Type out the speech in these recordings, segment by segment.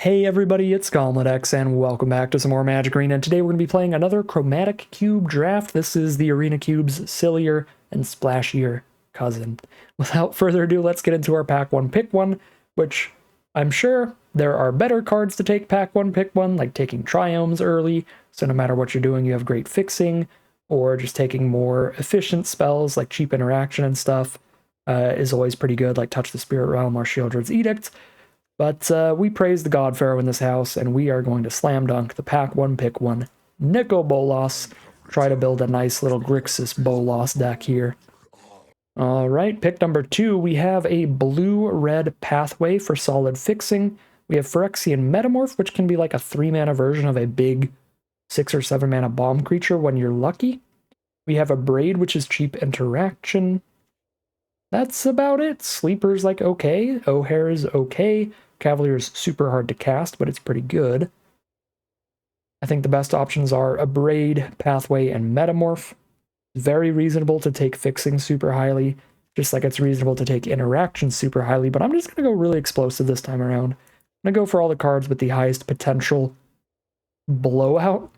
Hey everybody, it's GauntletX, and welcome back to some more Magic Arena. And today we're going to be playing another Chromatic Cube draft. This is the Arena Cube's sillier and splashier cousin. Without further ado, let's get into our Pack 1 Pick 1, which I'm sure there are better cards to take Pack 1 Pick 1, like taking Triomes early, so no matter what you're doing you have great fixing, or just taking more efficient spells like cheap interaction and stuff is always pretty good, like Touch the Spirit Realm or Shieldred's Edict. But we praise the God Pharaoh in this house, and we are going to slam dunk the Pack 1 Pick 1 Nicol Bolas. Try to build a nice little Grixis Bolas deck here. Alright, pick number 2, we have a blue-red pathway for solid fixing. We have Phyrexian Metamorph, which can be like a 3-mana version of a big 6 or 7-mana bomb creature when you're lucky. We have a Braid, which is cheap interaction. That's about it. Sleeper's like okay. O'Hare is okay. Cavalier's super hard to cast, but it's pretty good. I think the best options are a Braid, Pathway, and Metamorph. Very reasonable to take fixing super highly, just like it's reasonable to take interaction super highly, but I'm just going to go really explosive this time around. I'm going to go for all the cards with the highest potential blowout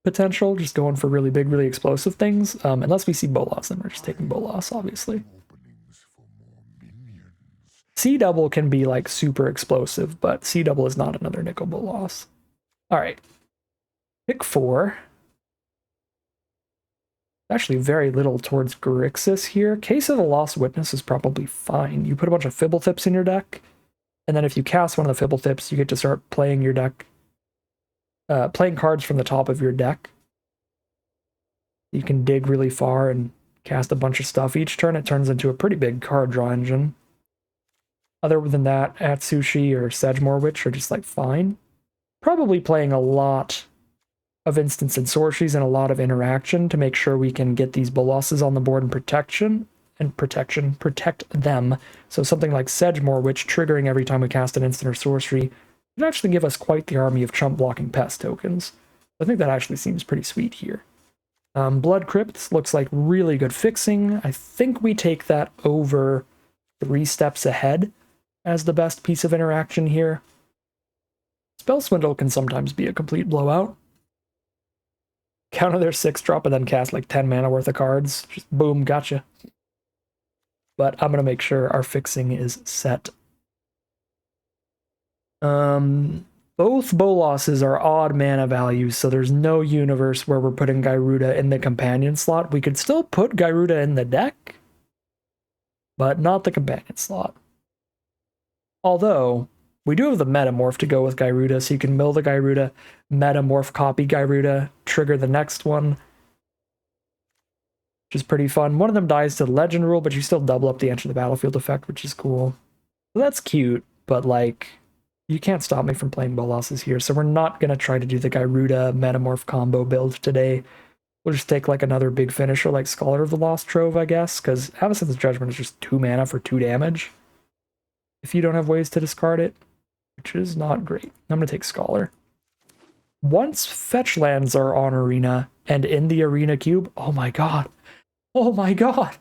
potential, just going for really big, really explosive things. Unless we see Bolas, then we're just taking Bolas, obviously. C-double can be like super explosive, but C-double is not another Nicol Bolas. Alright. Pick 4. Actually very little towards Grixis here. Case of the Lost Witness is probably fine. You put a bunch of Fibble Tips in your deck, and then if you cast one of the Fibble Tips, you get to start playing your deck. Playing cards from the top of your deck. You can dig really far and cast a bunch of stuff. Each turn it turns into a pretty big card draw engine. Other than that, Atsushi or Sedgemoor Witch are just like fine. Probably playing a lot of instants and sorceries and a lot of interaction to make sure we can get these Bolosses on the board and protect them. So something like Sedgemoor Witch triggering every time we cast an instant or sorcery would actually give us quite the army of chump blocking pest tokens. I think that actually seems pretty sweet here. Blood Crypt looks like really good fixing. I think we take that over 3 steps ahead as the best piece of interaction here. Spell Swindle can sometimes be a complete blowout. Counter their 6-drop and then cast like 10 mana worth of cards. Just boom, gotcha. But I'm going to make sure our fixing is set. Both Bolosses are odd mana values, so there's no universe where we're putting Gyruda in the companion slot. We could still put Gyruda in the deck, but not the companion slot. Although, we do have the Metamorph to go with Gyruda, so you can mill the Gyruda, Metamorph copy Gyruda, trigger the next one, which is pretty fun. One of them dies to Legend Rule, but you still double up the Enter the Battlefield effect, which is cool. So that's cute, but like, you can't stop me from playing Bolosses here, so we're not going to try to do the Gyruda Metamorph combo build today. We'll just take like another big finisher like Scholar of the Lost Trove, I guess, because Avacyn's Judgment is just 2 mana for 2 damage. If you don't have ways to discard it, which is not great. I'm going to take Scholar. Once fetch lands are on Arena and in the Arena Cube, oh my god. Oh my god.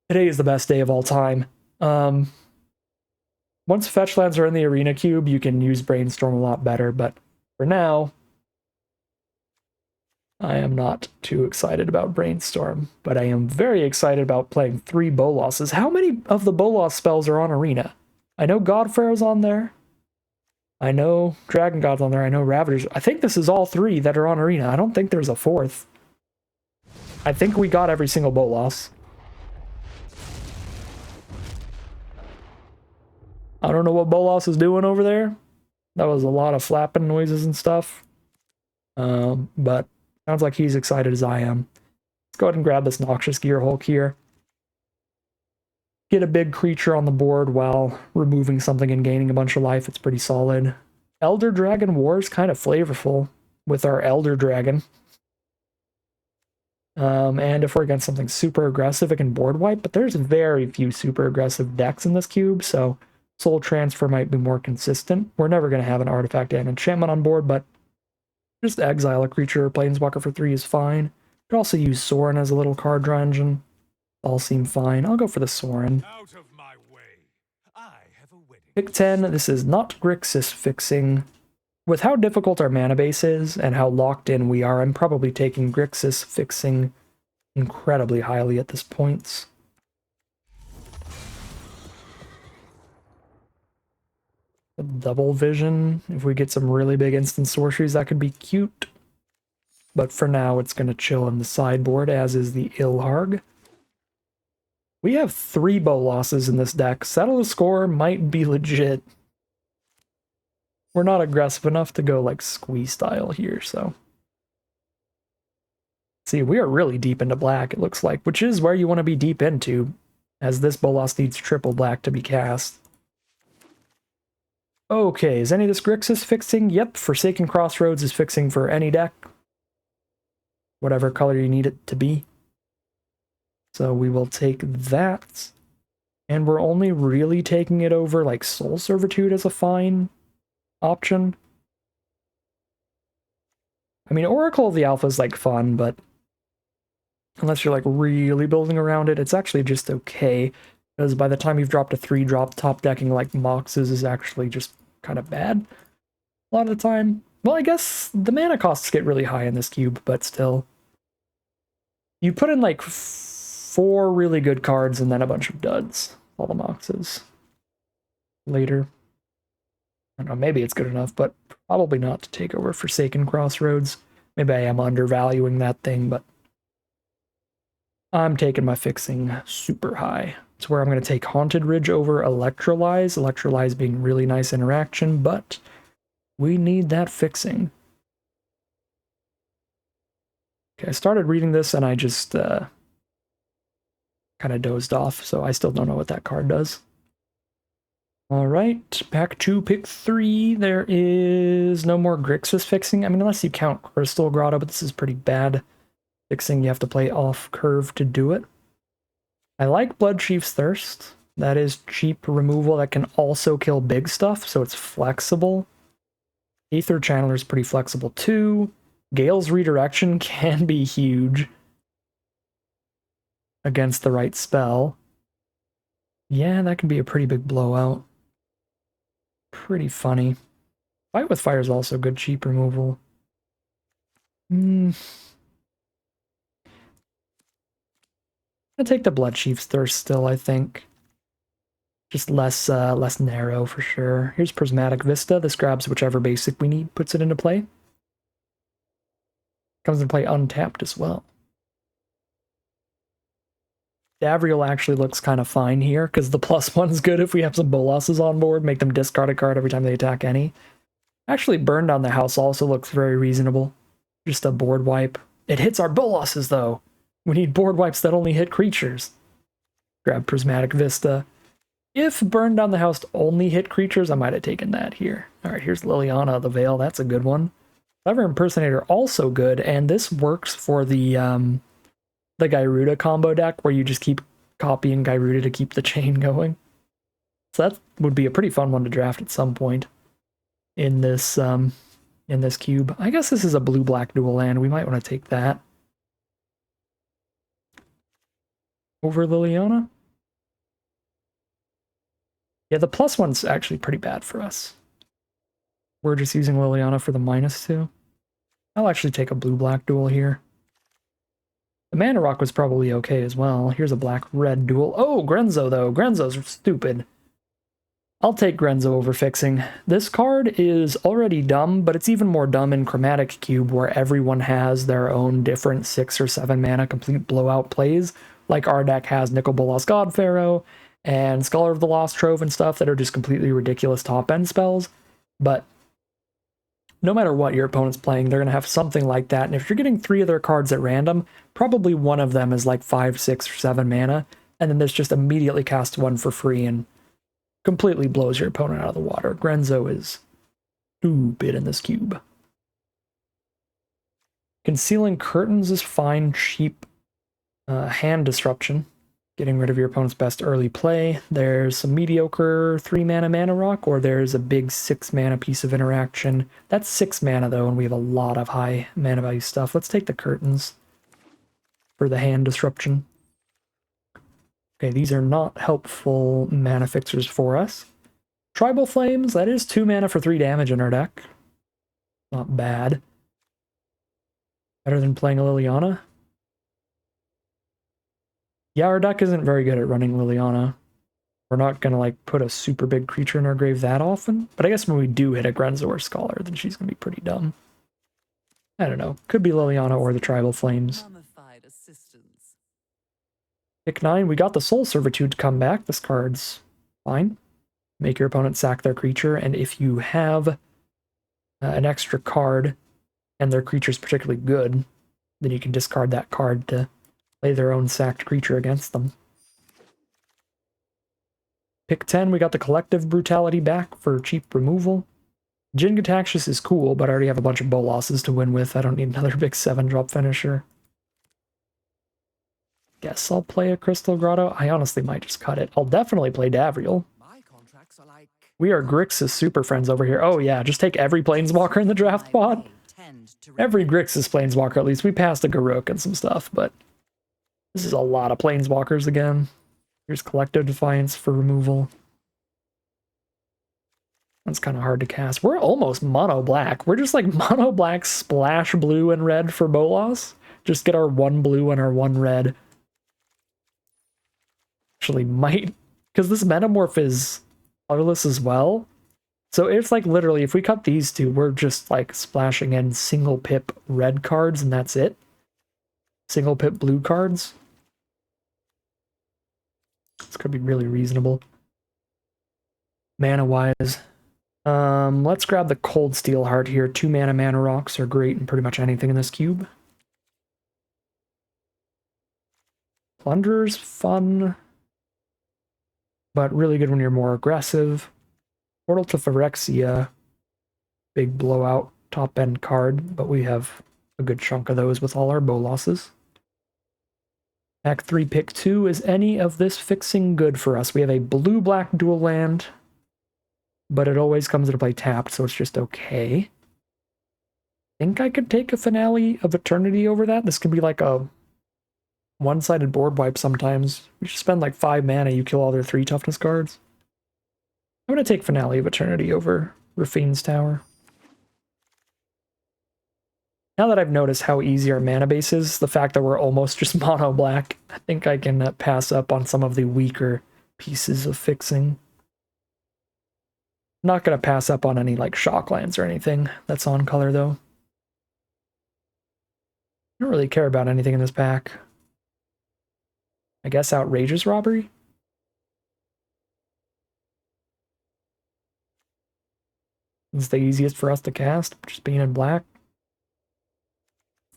Today is the best day of all time. Once fetch lands are in the Arena Cube, you can use Brainstorm a lot better, but for now, I am not too excited about Brainstorm, but I am very excited about playing 3 Bolosses. How many of the Bolas spells are on Arena? I know God Pharaoh's on there. I know Dragon God's on there. I know Ravagers. I think this is all 3 that are on Arena. I don't think there's a 4th. I think we got every single Bolas. I don't know what Bolas is doing over there. That was a lot of flapping noises and stuff. But sounds like he's excited as I am. Let's go ahead and grab this Noxious Gearhulk here. Get a big creature on the board while removing something and gaining a bunch of life. It's pretty solid. Elder Dragon War is kind of flavorful with our Elder Dragon. And if we're against something super aggressive, it can board wipe, but there's very few super aggressive decks in this cube, so Soul Transfer might be more consistent. We're never going to have an artifact and enchantment on board, but just exile a creature or planeswalker for 3 is fine. You could also use Sorin as a little card draw engine. All seem fine. I'll go for the Sorin. Pick 10. This is not Grixis fixing. With how difficult our mana base is and how locked in we are, I'm probably taking Grixis fixing incredibly highly at this point. Double vision. If we get some really big instant sorceries, that could be cute. But for now, it's going to chill in the sideboard, as is the Ilharg. We have 3 Bolasses in this deck. Settle the score might be legit. We're not aggressive enough to go like squeeze style here, so. See, we are really deep into black, it looks like, which is where you want to be deep into, as this Bolas needs triple black to be cast. Okay, is any of this Grixis fixing? Yep, Forsaken Crossroads is fixing for any deck. Whatever color you need it to be. So we will take that. And we're only really taking it over like Soul Servitude as a fine option. I mean, Oracle of the Alpha is like fun, but unless you're like really building around it, it's actually just okay. Because by the time you've dropped a 3-drop, top decking like Moxes is actually just kind of bad a lot of the time. Well, I guess the mana costs get really high in this cube, but still. You put in like 4 really good cards and then a bunch of duds. All the Moxes. Later. I don't know, maybe it's good enough, but probably not to take over Forsaken Crossroads. Maybe I am undervaluing that thing, but I'm taking my fixing super high. It's where I'm going to take Haunted Ridge over Electrolyze. Electrolyze being really nice interaction, but we need that fixing. Okay, I started reading this and I just kind of dozed off, so I still don't know what that card does. Alright, back to pick 3. There is no more Grixis fixing. I mean, unless you count Crystal Grotto, but this is pretty bad fixing. You have to play off curve to do it. I like Bloodchief's Thirst. That is cheap removal that can also kill big stuff, so it's flexible. Aether Channeler is pretty flexible too. Gale's Redirection can be huge against the right spell. Yeah, that can be a pretty big blowout. Pretty funny. Fight with Fire is also good cheap removal. I'll take the Bloodchief's Thirst still, I think. Just less narrow for sure. Here's Prismatic Vista. This grabs whichever basic we need, puts it into play. Comes into play untapped as well. Davriel actually looks kind of fine here, because the +1 is good if we have some Bolasses on board, make them discard a card every time they attack any. Actually, Burn Down the House also looks very reasonable. Just a board wipe. It hits our Bolasses, though. We need board wipes that only hit creatures. Grab Prismatic Vista. If Burn Down the House only hit creatures, I might have taken that here. Alright, here's Liliana of the Veil. That's a good one. Clever Impersonator, also good, and this works for the Gyruda combo deck, where you just keep copying Gyruda to keep the chain going. So that would be a pretty fun one to draft at some point in this cube. I guess this is a blue-black dual land. We might want to take that over Liliana. Yeah, the +1's actually pretty bad for us. We're just using Liliana for the -2. I'll actually take a blue-black duel here. The Mana Rock was probably okay as well. Here's a black-red duel. Oh, Grenzo, though. Grenzo's stupid. I'll take Grenzo over fixing. This card is already dumb, but it's even more dumb in Chromatic Cube, where everyone has their own different 6 or 7 mana complete blowout plays. Like our deck has Nicol Bolas Godpharaoh and Scholar of the Lost Trove and stuff that are just completely ridiculous top-end spells. But no matter what your opponent's playing, they're going to have something like that. And if you're getting 3 of their cards at random, probably one of them is like 5, 6, or 7 mana. And then there's just immediately cast one for free and completely blows your opponent out of the water. Grenzo is stupid in this cube. Concealing Curtains is fine, cheap hand disruption. Getting rid of your opponent's best early play. There's some mediocre 3-mana Mana Rock, or there's a big 6-mana piece of interaction. That's 6 mana, though, and we have a lot of high mana value stuff. Let's take the Curtains for the hand disruption. Okay, these are not helpful mana fixers for us. Tribal Flames, that is 2 mana for 3 damage in our deck. Not bad. Better than playing a Liliana. Yeah, our deck isn't very good at running Liliana. We're not gonna like put a super big creature in our grave that often, but I guess when we do hit a Grenzo or Scholar, then she's gonna be pretty dumb. I don't know. Could be Liliana or the Tribal Flames. Pick 9, we got the Soul Servitude to come back. This card's fine. Make your opponent sack their creature, and if you have an extra card and their creature's particularly good, then you can discard that card to play their own sacked creature against them. Pick 10, we got the Collective Brutality back for cheap removal. Jin-Gitaxias is cool, but I already have a bunch of Bolasses to win with. I don't need another big 7-drop finisher. Guess I'll play a Crystal Grotto. I honestly might just cut it. I'll definitely play Davriel. We are Grixis super friends over here. Oh yeah, just take every Planeswalker in the draft pod. Every Grixis Planeswalker, at least. We passed a Garruk and some stuff, but this is a lot of Planeswalkers again. Here's Collective Defiance for removal. That's kind of hard to cast. We're almost mono black. We're just like mono black, splash blue and red for Bolas. Just get our 1 blue and our 1 red. Actually might, because this Metamorph is colorless as well. So it's like literally, if we cut these two, we're just like splashing in single pip red cards and that's it. Single pip blue cards. This could be really reasonable. Mana-wise. Let's grab the Cold Steel Heart here. 2 mana rocks are great in pretty much anything in this cube. Plunder's fun, but really good when you're more aggressive. Portal to Phyrexia, big blowout top end card, but we have a good chunk of those with all our Bolasses. Act 3, pick 2. Is any of this fixing good for us? We have a blue-black dual land, but it always comes into play tapped, so it's just okay. I think I could take a Finale of Eternity over that. This could be like a one-sided board wipe sometimes. We should spend like 5 mana, you kill all their 3 toughness cards. I'm going to take Finale of Eternity over Rafine's Tower. Now that I've noticed how easy our mana base is, the fact that we're almost just mono black, I think I can pass up on some of the weaker pieces of fixing. I'm not going to pass up on any like Shocklands or anything that's on color though. I don't really care about anything in this pack. I guess Outrageous Robbery? It's the easiest for us to cast, just being in black.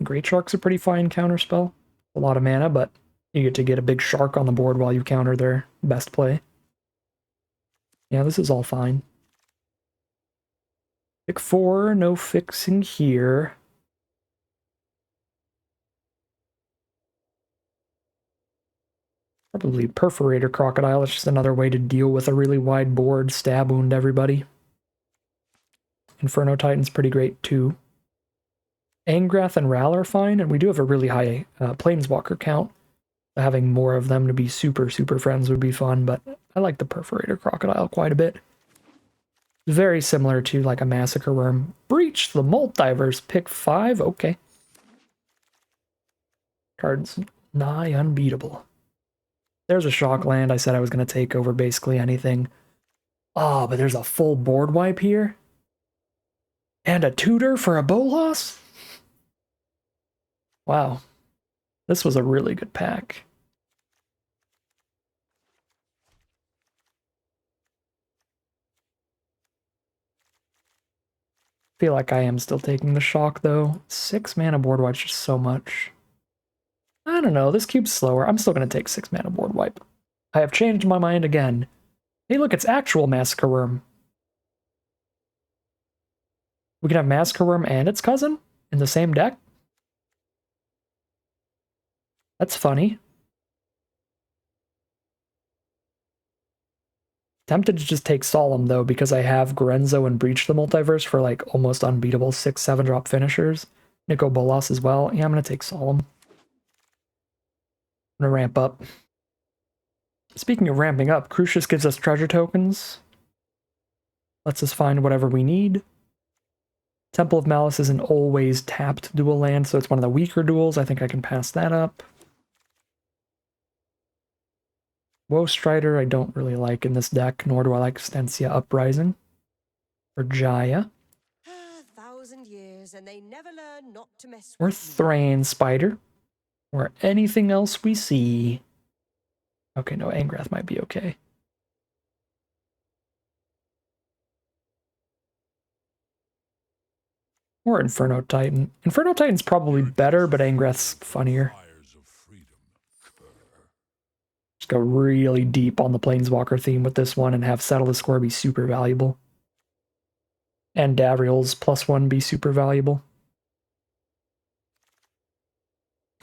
Great Shark's a pretty fine counterspell. A lot of mana, but you get to get a big shark on the board while you counter their best play. Yeah, this is all fine. Pick 4, no fixing here. Probably Perforator Crocodile. It's just another way to deal with a really wide board, stab wound everybody. Inferno Titan's pretty great too. Angrath and Ral are fine, and we do have a really high Planeswalker count. Having more of them to be super friends would be fun, but I like the Perforator Crocodile quite a bit. Very similar to like a Massacre Worm. Breach the Multiverse, pick 5, okay. Card's nigh unbeatable. There's a Shockland I said I was going to take over basically anything. Oh, but there's a full board wipe here? And a tutor for a Bolas? Wow. This was a really good pack. Feel like I am still taking the shock though. 6 mana board wipe's just so much. I don't know, this cube's slower. I'm still going to take 6 mana board wipe. I have changed my mind again. Hey look, it's actual Massacre Worm. We can have Massacre Worm and its cousin in the same deck? That's funny. Tempted to just take Solemn though, because I have Grenzo and Breach the Multiverse for like almost unbeatable 6-7 drop finishers. Nico Bolas as well. Yeah, I'm gonna take Solemn. I'm gonna ramp up. Speaking of ramping up, Crucius gives us treasure tokens. Lets us find whatever we need. Temple of Malice is an always tapped dual land, so it's one of the weaker duels. I think I can pass that up. Woe Strider I don't really like in this deck, nor do I like Stensia Uprising. Or Jaya. Years and they never learn not to mess or with Thrain Spider. Or anything else we see. Okay, no, Angrath might be okay. Or Inferno Titan. Inferno Titan's probably better, but Angrath's funnier. Just go really deep on the Planeswalker theme with this one and have Settle the Score be super valuable. And Davriel's +1 be super valuable.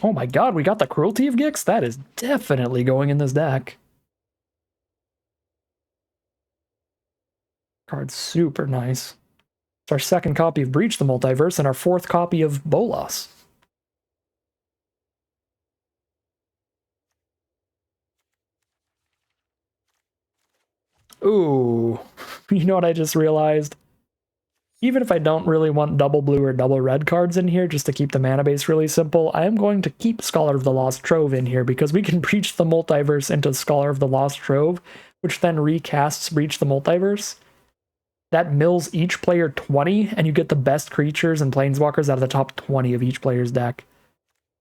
Oh my god, we got the Cruelty of Gix? That is definitely going in this deck. Card's super nice. It's our second copy of Breach the Multiverse and our fourth copy of Bolas. Ooh, you know what I just realized? Even if I don't really want double blue or double red cards in here just to keep the mana base really simple, I am going to keep Scholar of the Lost Trove in here because we can Breach the Multiverse into Scholar of the Lost Trove, which then recasts Breach the Multiverse. That mills each player 20, and you get the best creatures and planeswalkers out of the top 20 of each player's deck.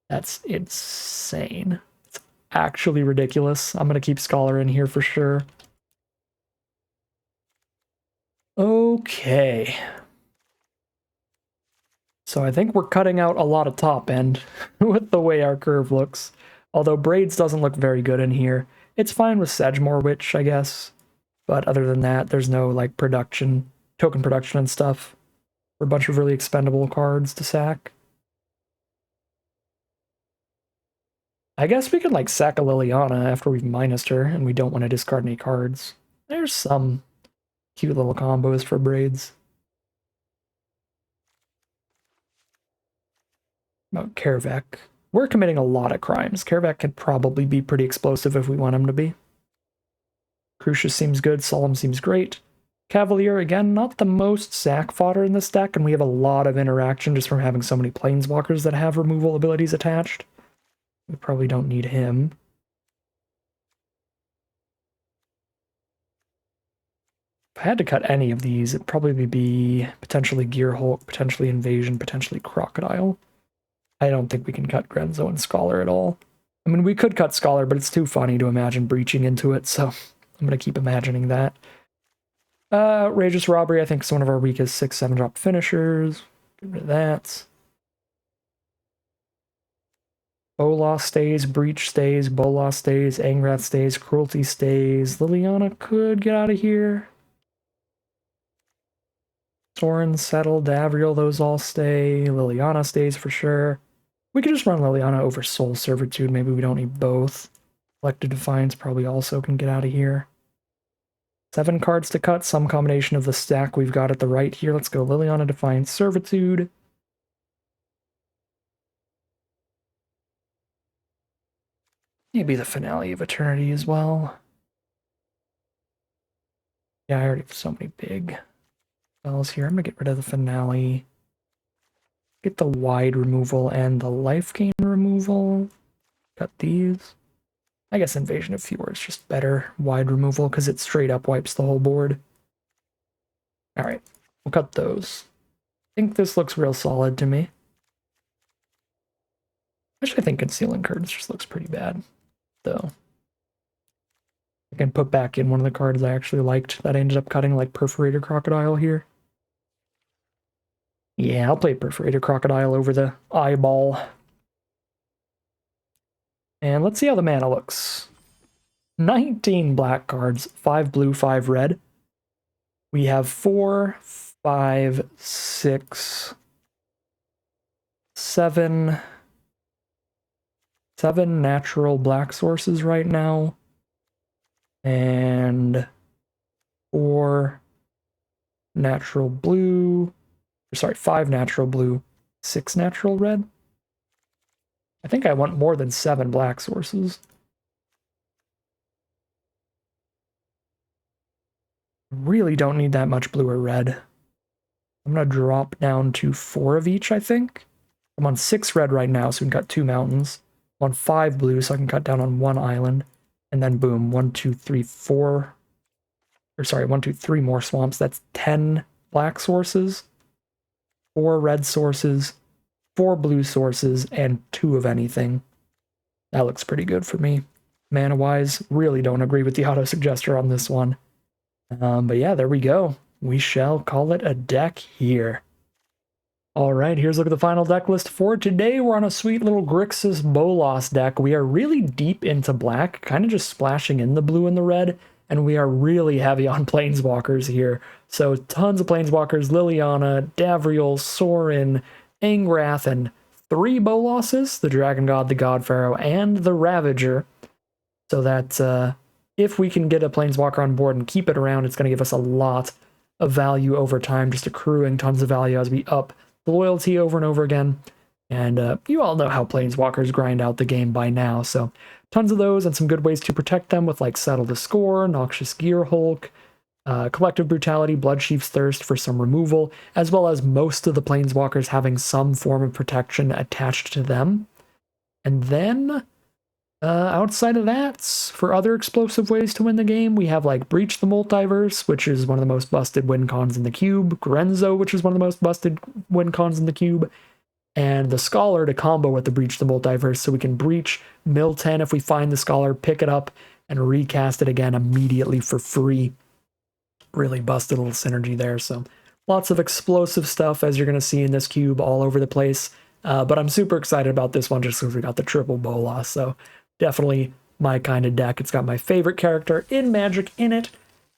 That's insane. It's actually ridiculous. I'm going to keep Scholar in here for sure. Okay. So I think we're cutting out a lot of top end with the way our curve looks. Although Braids doesn't look very good in here. It's fine with Sedgemoor Witch, I guess. But other than that, there's no like production, token production and stuff. For a bunch of really expendable cards to sack. I guess we could like sack a Liliana after we've minused her and we don't want to discard any cards. There's some cute little combos for Braids. About Kaervek. We're committing a lot of crimes. Kaervek could probably be pretty explosive if we want him to be. Crucius seems good. Solemn seems great. Cavalier, again, not the most sack fodder in this deck, and we have a lot of interaction just from having so many planeswalkers that have removal abilities attached. We probably don't need him. If I had to cut any of these, it'd probably be potentially Gearhulk, potentially Invasion, potentially Crocodile. I don't think we can cut Grenzo and Scholar at all. I mean, we could cut Scholar, but it's too funny to imagine breaching into it, so I'm going to keep imagining that. Rageous Robbery, I think, is one of our weakest 6-7 drop finishers. Get rid of that. Bolas stays, Breach stays, Bolas stays, Angrath stays, Cruelty stays. Liliana could get out of here. Sorin, Settle, Davriel, those all stay. Liliana stays for sure. We could just run Liliana over Soul Servitude. Maybe we don't need both. Collected Defiance probably also can get out of here. 7 cards to cut, some combination of the stack we've got at the right here. Let's go Liliana, Defiance, Servitude. Maybe the Finale of Eternity as well. Yeah, I already have so many big spells here. I'm going to get rid of the Finale. Get the wide removal and the life gain removal. Cut these. I guess Invasion of Fjord is just better wide removal because it straight up wipes the whole board. Alright, we'll cut those. I think this looks real solid to me. Actually, I think Concealing Curtains just looks pretty bad, though. I can put back in one of the cards I actually liked that I ended up cutting, like Perforated Crocodile here. Yeah, I'll play Perforated Crocodile over the Eyeball. And let's see how the mana looks. 19 black cards, 5 blue, 5 red. We have 4, 5, 6, 7 natural black sources right now. And 4 natural blue. Sorry, 5 natural blue, 6 natural red. I think I want more than 7 black sources. Really don't need that much blue or red. I'm going to drop down to 4 of each, I think. I'm on 6 red right now, so we can cut 2 mountains. I'm on 5 blue, so I can cut down on 1 island. And then boom, 1, 2, 3, 4. Or sorry, 1, 2, 3 more swamps. That's 10 black sources, 4 red sources, 4 blue sources, and 2 of anything. That looks pretty good for me. Mana-wise, really don't agree with the auto-suggester on this one. But yeah, there we go. We shall call it a deck here. All right, here's a look at the final deck list for today. We're on a sweet little Grixis Bolas deck. We are really deep into black, kind of just splashing in the blue and the red, and we are really heavy on Planeswalkers here. So tons of Planeswalkers, Liliana, Davriel, Sorin, Angrath, and 3 Bolases, the Dragon God, the God Pharaoh, and the Ravager. So that if we can get a Planeswalker on board and keep it around, it's going to give us a lot of value over time, just accruing tons of value as we up the loyalty over and over again. And you all know how Planeswalkers grind out the game by now, so tons of those and some good ways to protect them with like Settle the Score, Noxious Gear Hulk, Collective Brutality, Bloodchief's Thirst for some removal, as well as most of the Planeswalkers having some form of protection attached to them. And then outside of that, for other explosive ways to win the game, we have like Breach the Multiverse, which is one of the most busted win cons in the cube, Grenzo, which is one of the most busted win cons in the cube, and the Scholar to combo with the Breach the Multiverse, so we can breach mill 10 if we find the Scholar, pick it up, and recast it again immediately for free. Really busted little synergy there, so lots of explosive stuff, as you're going to see in this cube, all over the place. But I'm super excited about this one just because we got the triple Bolas, so definitely my kind of deck. It's got my favorite character in Magic in it,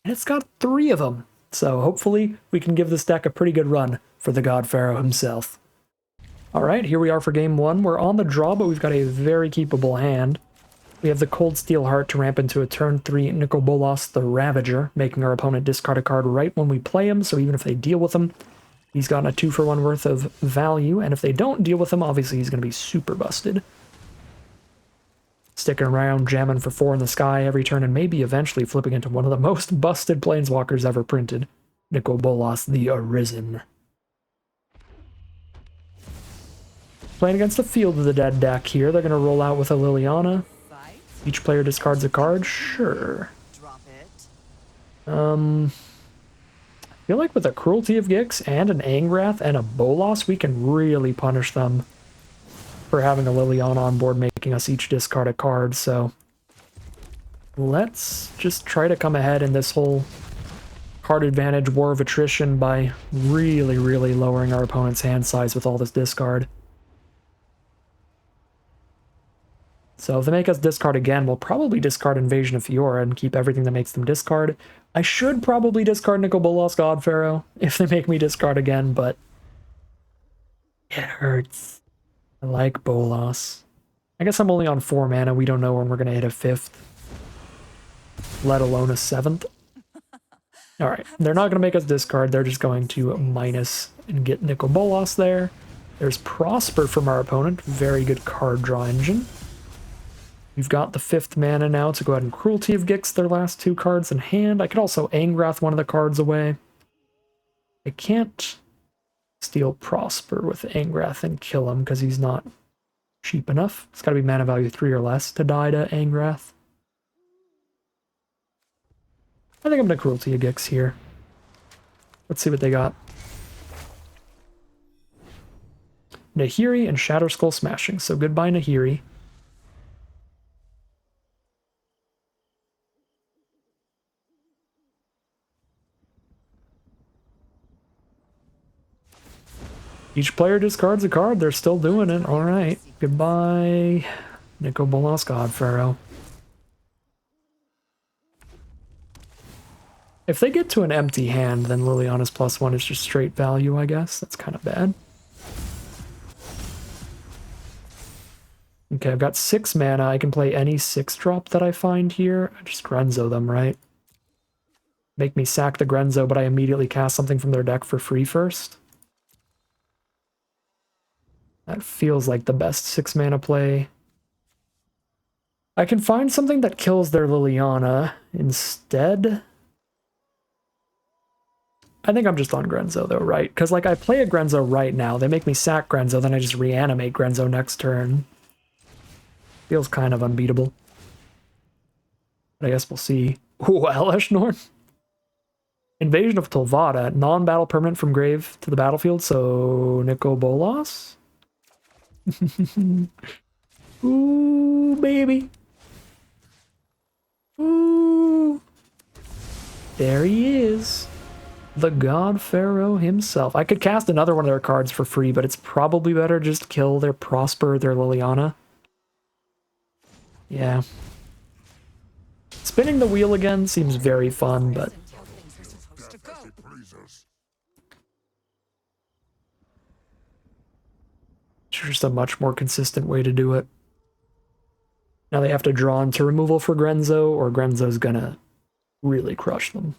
and it's got 3 of them. So hopefully we can give this deck a pretty good run for the God Pharaoh himself. All right, here we are for game 1. We're on the draw, but we've got a very keepable hand. We have the Cold Steel Heart to ramp into a turn 3 Nicol Bolas the Ravager, making our opponent discard a card right when we play him, so even if they deal with him, he's gotten a 2-for-1 worth of value, and if they don't deal with him, obviously he's going to be super busted. Sticking around, jamming for 4 in the sky every turn, and maybe eventually flipping into one of the most busted Planeswalkers ever printed, Nicol Bolas the Arisen. Playing against the Field of the Dead deck here, they're going to roll out with a Liliana. Each player discards a card, sure. I feel like with a Cruelty of Gix and an Angrath and a Bolas, we can really punish them for having a Liliana on board, making us each discard a card, so let's just try to come ahead in this whole card advantage war of attrition by really, really lowering our opponent's hand size with all this discard. So if they make us discard again, we'll probably discard Invasion of Fiora and keep everything that makes them discard. I should probably discard Nicol Bolas God Pharaoh if they make me discard again, but it hurts. I like Bolas. I guess I'm only on 4 mana. We don't know when we're going to hit a 5th, let alone a 7th. Alright, they're not going to make us discard. They're just going to minus and get Nicol Bolas there. There's Prosper from our opponent. Very good card draw engine. We've got the 5th mana now to go ahead and Cruelty of Gix their last 2 cards in hand. I could also Angrath one of the cards away. I can't steal Prosper with Angrath and kill him because he's not cheap enough. It's got to be mana value 3 or less to die to Angrath. I think I'm going to Cruelty of Gix here. Let's see what they got. Nahiri and Shatterskull Smashing. So goodbye, Nahiri. Each player discards a card. They're still doing it. All right. Goodbye, Nicol Bolas God Pharaoh. If they get to an empty hand, then Liliana's +1 is just straight value, I guess. That's kind of bad. Okay, I've got 6 mana. I can play any 6-drop that I find here. I just Grenzo them, right? Make me sack the Grenzo, but I immediately cast something from their deck for free first. That feels like the best 6 mana play. I can find something that kills their Liliana instead. I think I'm just on Grenzo though, right? Because like I play a Grenzo right now, they make me sack Grenzo, then I just reanimate Grenzo next turn. Feels kind of unbeatable. But I guess we'll see. Ooh, Elesh Norn. Invasion of Tolvada, non-battle permanent from grave to the battlefield, so Nico Bolas. Ooh, baby. Ooh. There he is. The God Pharaoh himself. I could cast another one of their cards for free, but it's probably better just kill their Prosper, their Liliana. Yeah. Spinning the wheel again seems very fun, but it's just a much more consistent way to do it. Now they have to draw into removal for Grenzo, or Grenzo's gonna really crush them.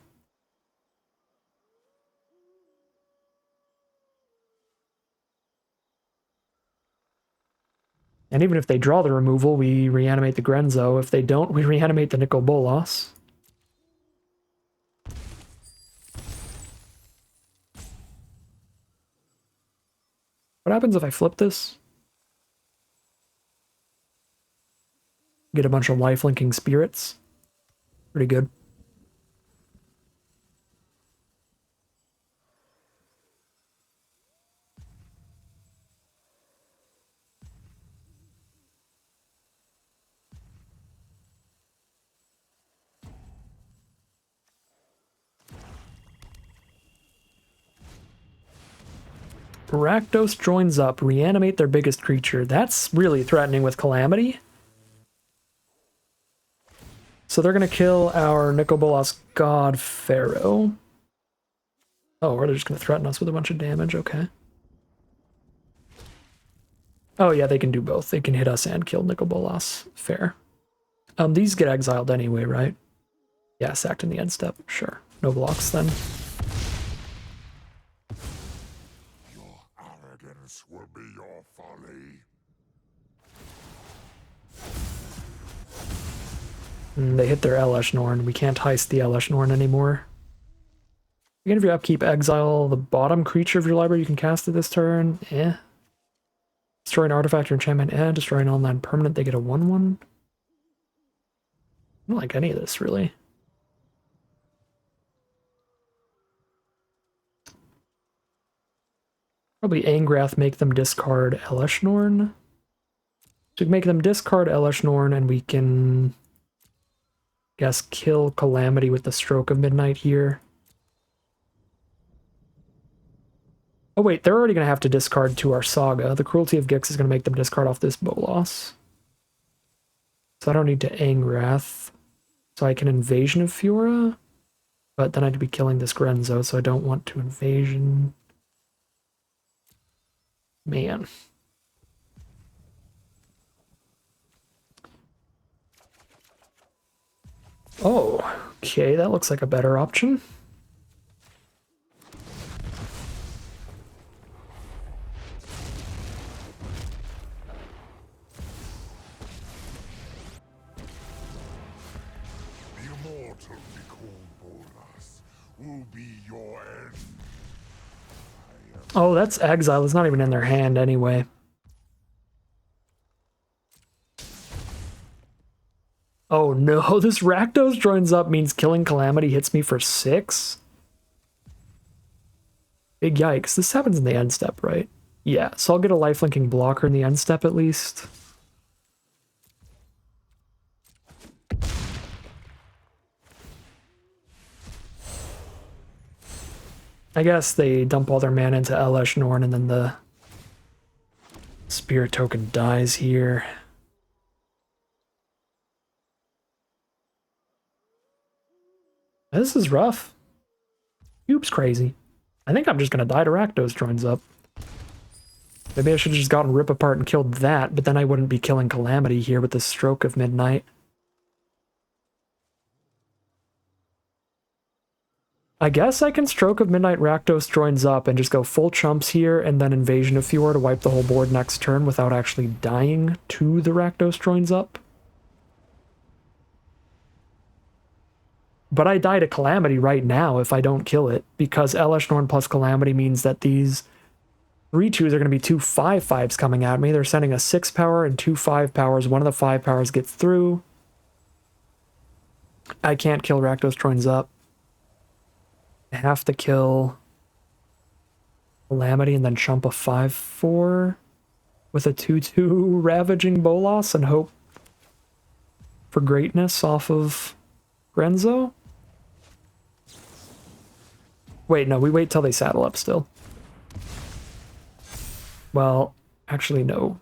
And even if they draw the removal, we reanimate the Grenzo. If they don't, we reanimate the Nico Bolas. What happens if I flip this? Get a bunch of life-linking spirits. Pretty good. Rakdos joins up, reanimate their biggest creature. That's really threatening with Calamity. So they're going to kill our Nico Bolas God Pharaoh. Oh, or they're just going to threaten us with a bunch of damage. Okay. Oh, yeah, they can do both. They can hit us and kill Nico Bolas. Fair. These get exiled anyway, right? Yeah, sacked in the end step. Sure. No blocks then. Your arrogance will be your folly. They hit their Elesh Norn. We can't heist the Elesh Norn anymore. Again, if you upkeep, exile the bottom creature of your library you can cast it this turn. Eh. Destroy an artifact or enchantment. Eh. Destroy an online permanent. They get a 1/1. I don't like any of this, really. Probably Angrath make them discard Elesh Norn. So we can make them discard Elesh Norn, and we can, guess, kill Calamity with the Stroke of Midnight here. Oh wait, they're already going to have to discard to our Saga. The Cruelty of Gix is going to make them discard off this Bolas. So I don't need to Angrath. So I can Invasion of Fiora. But then I'd be killing this Grenzo, so I don't want to Invasion. Man. Oh, okay, that looks like a better option. The immortal Nicol Bolas will be your end. Oh, that's exile. It's not even in their hand anyway. Oh no, this Rakdos joins up means killing Calamity hits me for 6? Big yikes. This happens in the end step, right? Yeah, so I'll get a lifelinking blocker in the end step at least. I guess they dump all their mana into Elesh Norn and then the Spirit token dies here. This is rough. Cube's crazy. I think I'm just gonna die to Rakdos joins up. Maybe I should have just gotten Rip Apart and killed that, but then I wouldn't be killing Calamity here with the Stroke of Midnight. I guess I can Stroke of Midnight Rakdos joins up and just go full chumps here and then Invasion of Fiora to wipe the whole board next turn without actually dying to the Rakdos joins up. But I die to Calamity right now if I don't kill it, because Eleshnorn plus Calamity means that these 3/2s are going to be two 5/5s coming at me. They're sending a 6 power and two 5 powers. One of the 5 powers gets through. I can't kill Rakdos Troins up. I have to kill Calamity and then chump a 5/4 with a 2/2 Ravaging Bolas and hope for greatness off of Grenzo. Wait, no, we wait till they saddle up still. Well, actually no,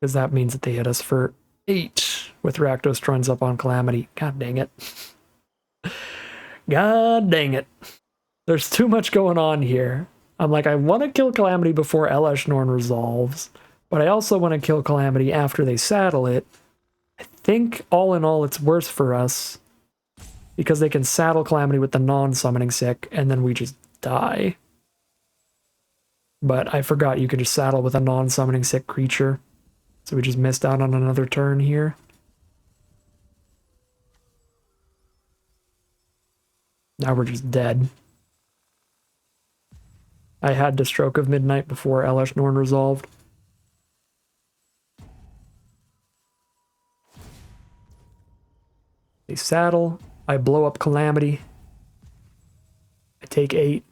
because that means that they hit us for 8 with Rakdos Troins up on Calamity. God dang it. God dang it. There's too much going on here. I'm like, I want to kill Calamity before Eleshnorn resolves, but I also want to kill Calamity after they saddle it. I think all in all it's worse for us because they can saddle Calamity with the non-summoning sick and then we just die. But I forgot you could just saddle with a non-summoning sick creature, so we just missed out on another turn here. Now we're just dead. I had to Stroke of Midnight before Eleshnorn resolved. They saddle. I blow up Calamity. I take 8.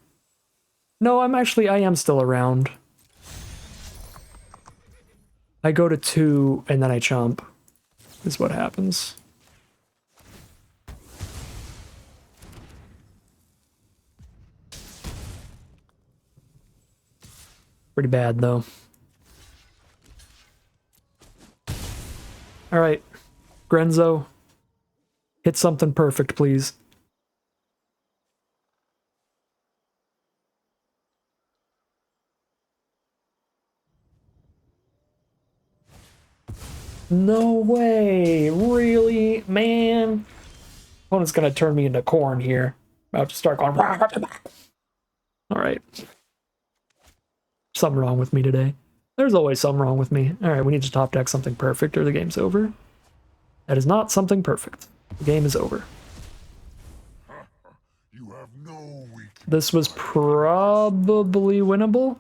No, I am still around. I go to 2 and then I chump. Is what happens. Pretty bad though. All right, Grenzo, hit something perfect, please. No way, really, man? Opponent's gonna turn me into corn here. About to start going. All right. Something wrong with me today. There's always something wrong with me. All right, we need to top deck something perfect or the game's over. That is not something perfect. The game is over. You have no weakness. This was probably winnable.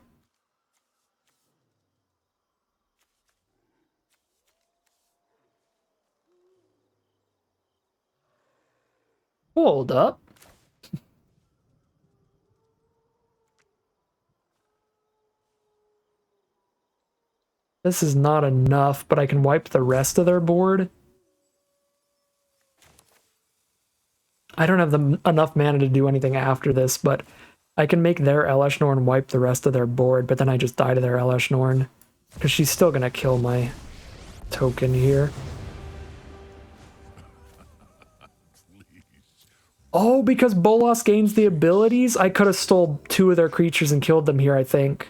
Hold up. This is not enough, but I can wipe the rest of their board. I don't have enough mana to do anything after this, but I can make their Eleshnorn wipe the rest of their board, but then I just die to their Eleshnorn. Because she's still going to kill my token here. Oh, because Bolas gains the abilities? I could have stole 2 of their creatures and killed them here, I think.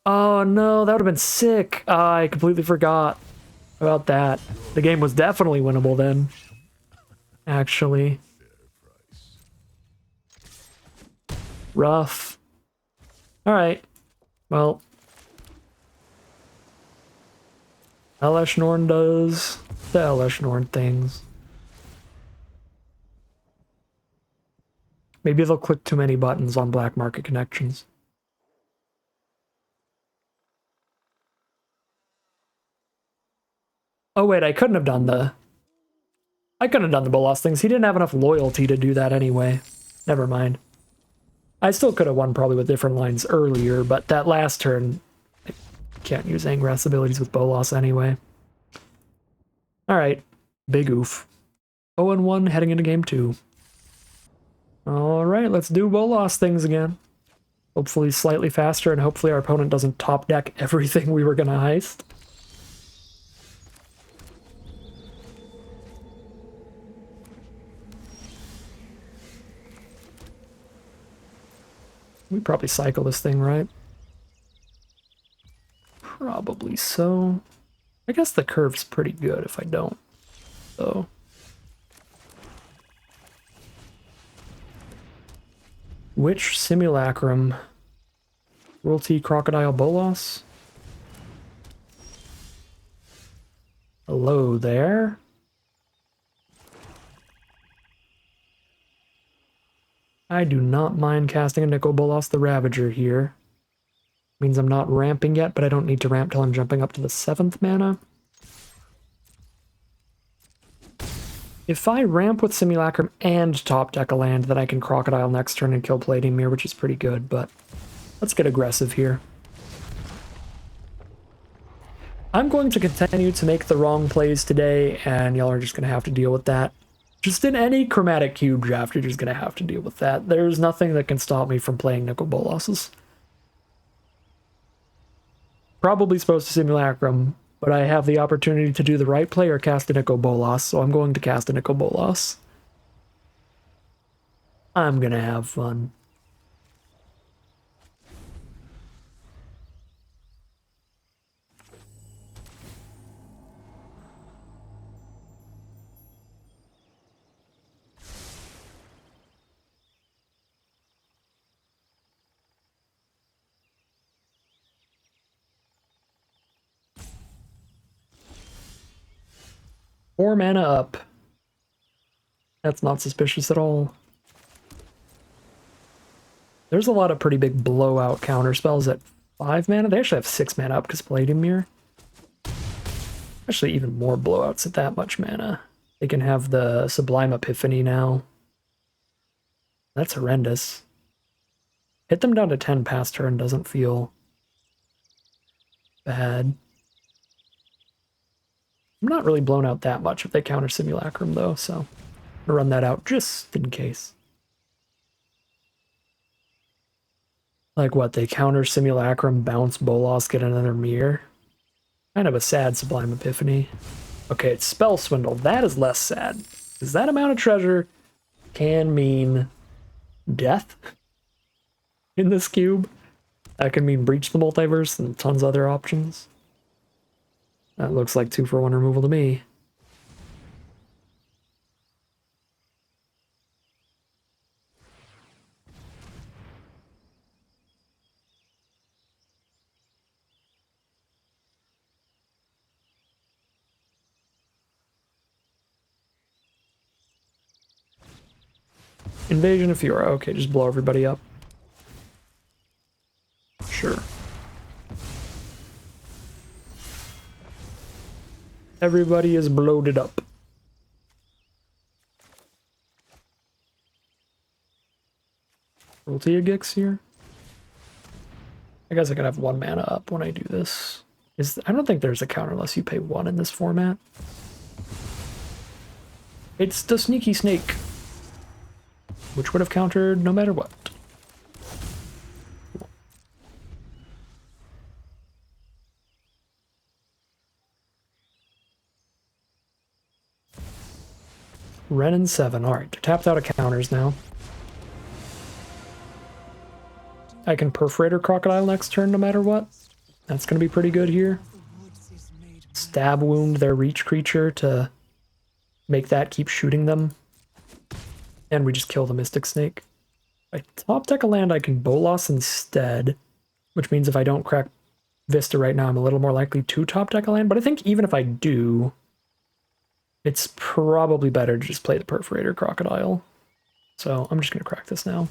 Oh no, that would have been sick. I completely forgot about that. The game was definitely winnable then. Actually. Rough. Alright. Well. Eleshnorn does the Eleshnorn things. Maybe they'll click too many buttons on black market connections. Oh wait, I couldn't have done the Bolas things. He didn't have enough loyalty to do that anyway. Never mind. I still could have won probably with different lines earlier, but that last turn, I can't use Angrath's abilities with Bolas anyway. Alright, big oof. 0-1 heading into game 2. Alright, let's do Bolas things again. Hopefully slightly faster, and hopefully our opponent doesn't top deck everything we were gonna heist. We probably cycle this thing, right? Probably so. I guess the curve's pretty good if I don't, though. Which simulacrum? Cruelty Crocodile Bolas? Hello there. I do not mind casting a Nicol Bolas the Ravager here. Means I'm not ramping yet, but I don't need to ramp till I'm jumping up to the 7th mana. If I ramp with Simulacrum and top deck a land, then I can Crocodile next turn and kill Palladium Mirror, which is pretty good, but let's get aggressive here. I'm going to continue to make the wrong plays today, and y'all are just going to have to deal with that. Just in any Chromatic Cube draft, you're just going to have to deal with that. There's nothing that can stop me from playing Nicol Bolas's. Probably supposed to Simulacrum, but I have the opportunity to do the right play or cast a Nicol Bolas, so I'm going to cast a Nicol Bolas. I'm gonna have fun. Four mana up. That's not suspicious at all. There's a lot of pretty big blowout counter spells at 5 mana. They actually have 6 mana up because Palladium Mirror. Actually, even more blowouts at that much mana. They can have the Sublime Epiphany now. That's horrendous. Hit them down to 10 past turn doesn't feel bad. I'm not really blown out that much if they counter Simulacrum, though, so I'm gonna run that out just in case. Like what, they counter Simulacrum, bounce Bolas, get another mirror? Kind of a sad Sublime Epiphany. Okay, it's Spell Swindle. That is less sad. Because that amount of treasure can mean death in this cube. That can mean Breach the Multiverse and tons of other options. That looks like 2-for-1 removal to me. Invasion of Fiora. Okay, just blow everybody up. Sure. Everybody is bloated up. Cruelty Gix here. I guess I could have 1 mana up when I do this. I don't think there's a counter unless you pay 1 in this format. It's the Sneaky Snake, which would have countered no matter what. Ren and 7. Alright, tapped out of counters now. I can Perforator Crocodile next turn no matter what. That's going to be pretty good here. Stab Wound their Reach creature to make that keep shooting them. And we just kill the Mystic Snake. If I top deck a land, I can Bolas instead, which means if I don't crack Vista right now, I'm a little more likely to top deck a land. But I think even if I do, it's probably better to just play the Perforator Crocodile. So I'm just going to crack this now.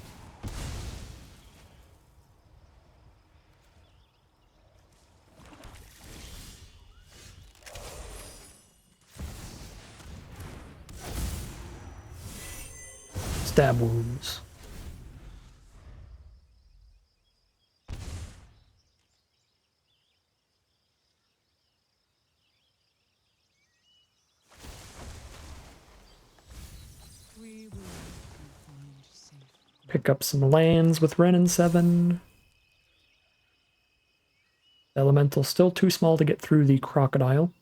Stab Wounds. Pick up some lands with Ren and 7. Elemental still too small to get through the Crocodile.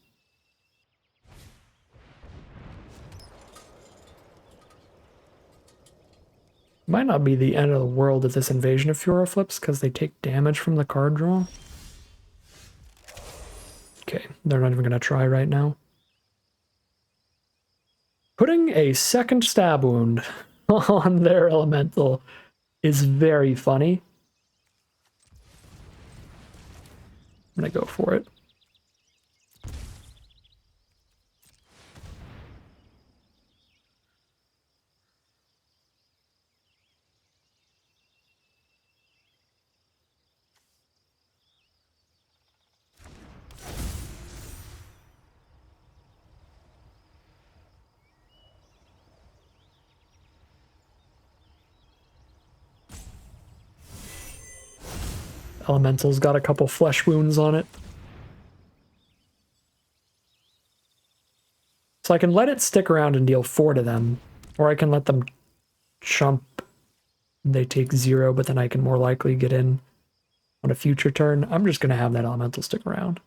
Might not be the end of the world if this Invasion of Fiora flips, because they take damage from the card draw. Okay, they're not even going to try right now. Putting a second Stab Wound on their Elemental is very funny. I'm going to go for it. Elemental's got a couple flesh wounds on it. So I can let it stick around and deal 4 to them, or I can let them chump. They take 0, but then I can more likely get in on a future turn. I'm just going to have that Elemental stick around.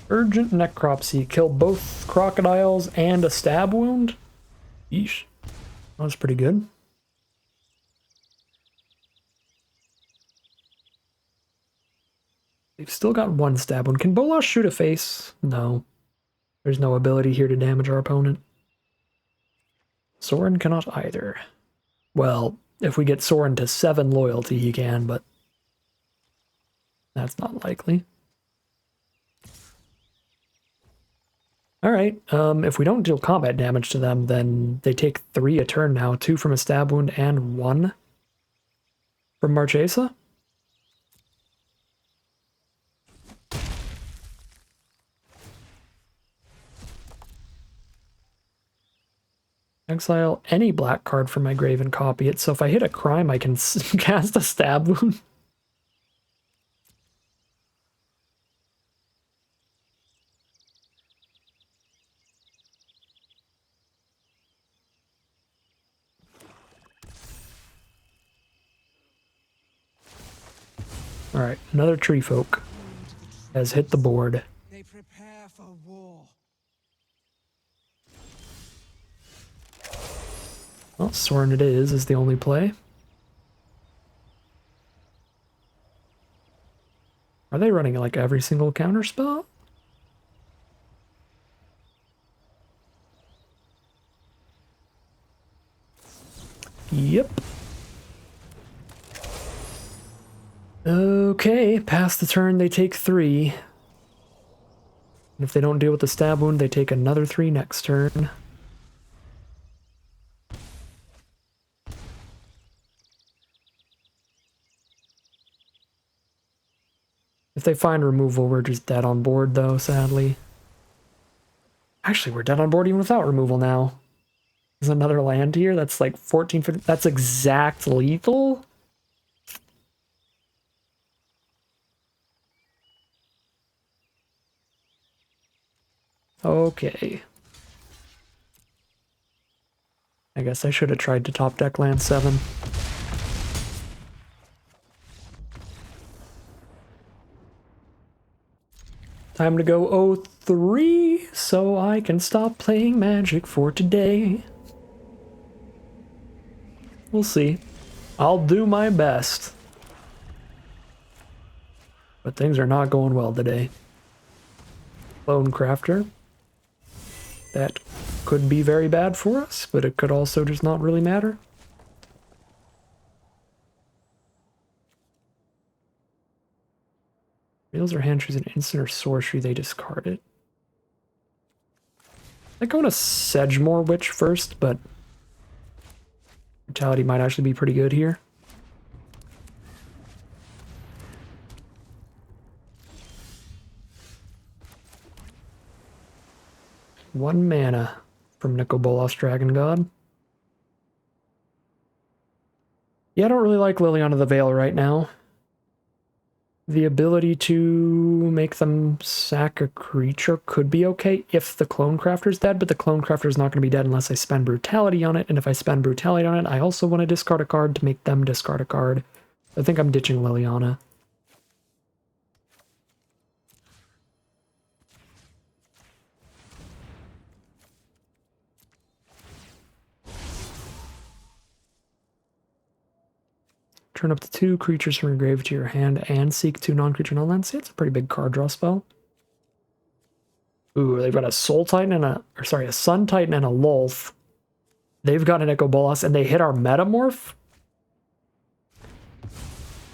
Urgent Necropsy. Kill both crocodiles and a stab wound? Yeesh. That was pretty good. They've still got 1 stab wound. Can Bolas shoot a face? No. There's no ability here to damage our opponent. Soren cannot either. Well, if we get Soren to 7 loyalty, he can, but that's not likely. Alright, if we don't deal combat damage to them, then they take 3 a turn now. 2 from a stab wound and 1 from Marchesa. Exile any black card from my grave and copy it, so if I hit a crime, I can cast a stab wound. Alright, another tree folk has hit the board. They prepare for war. Well, Soren it is the only play. Are they running like every single counter spell? Yep. Okay, past the turn they take 3. And if they don't deal with the stab wound, they take another 3 next turn. If they find removal, we're just dead on board, though, sadly. Actually, we're dead on board even without removal now. There's another land here that's like 14, 15. That's exact lethal? Okay. I guess I should have tried to top deck land 7. Time to go 0-3, so I can stop playing Magic for today. We'll see. I'll do my best. But things are not going well today. Clone Crafter. That could be very bad for us, but it could also just not really matter. Reveals their hand, choose an instant or sorcery, they discard it. I go to Sedgemoor Witch first, but Brutality might actually be pretty good here. One mana from Bolas Dragon God. Yeah, I don't really like Liliana the Veil right now. The ability to make them sack a creature could be okay if the Clone Crafter's dead, but the Clone Crafter's not going to be dead unless I spend Brutality on it, and if I spend Brutality on it, I also want to discard a card to make them discard a card. I think I'm ditching Liliana. Turn up to 2 creatures from your grave to your hand and seek 2 non-creature non-lands. See, it's a pretty big card draw spell. Ooh, they've got a Soul Titan and a Sun Titan and a Lolth. They've got an Echo Bolas and they hit our Metamorph?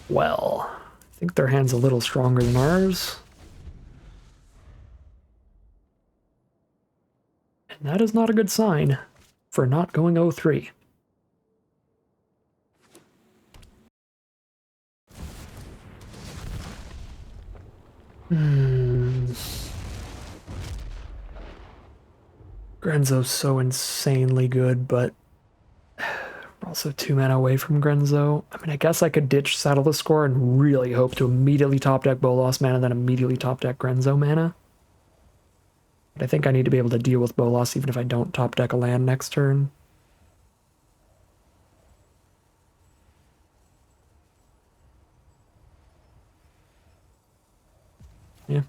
Well, I think their hand's a little stronger than ours. And that is not a good sign for not going 0-3. Grenzo's so insanely good, but we're Also 2 mana away from Grenzo. I mean, I guess I could ditch Settle the Score and really hope to immediately top deck Bolas mana, then immediately top deck Grenzo mana. But I think I need to be able to deal with Bolas even if I don't top deck a land next turn. Yeah,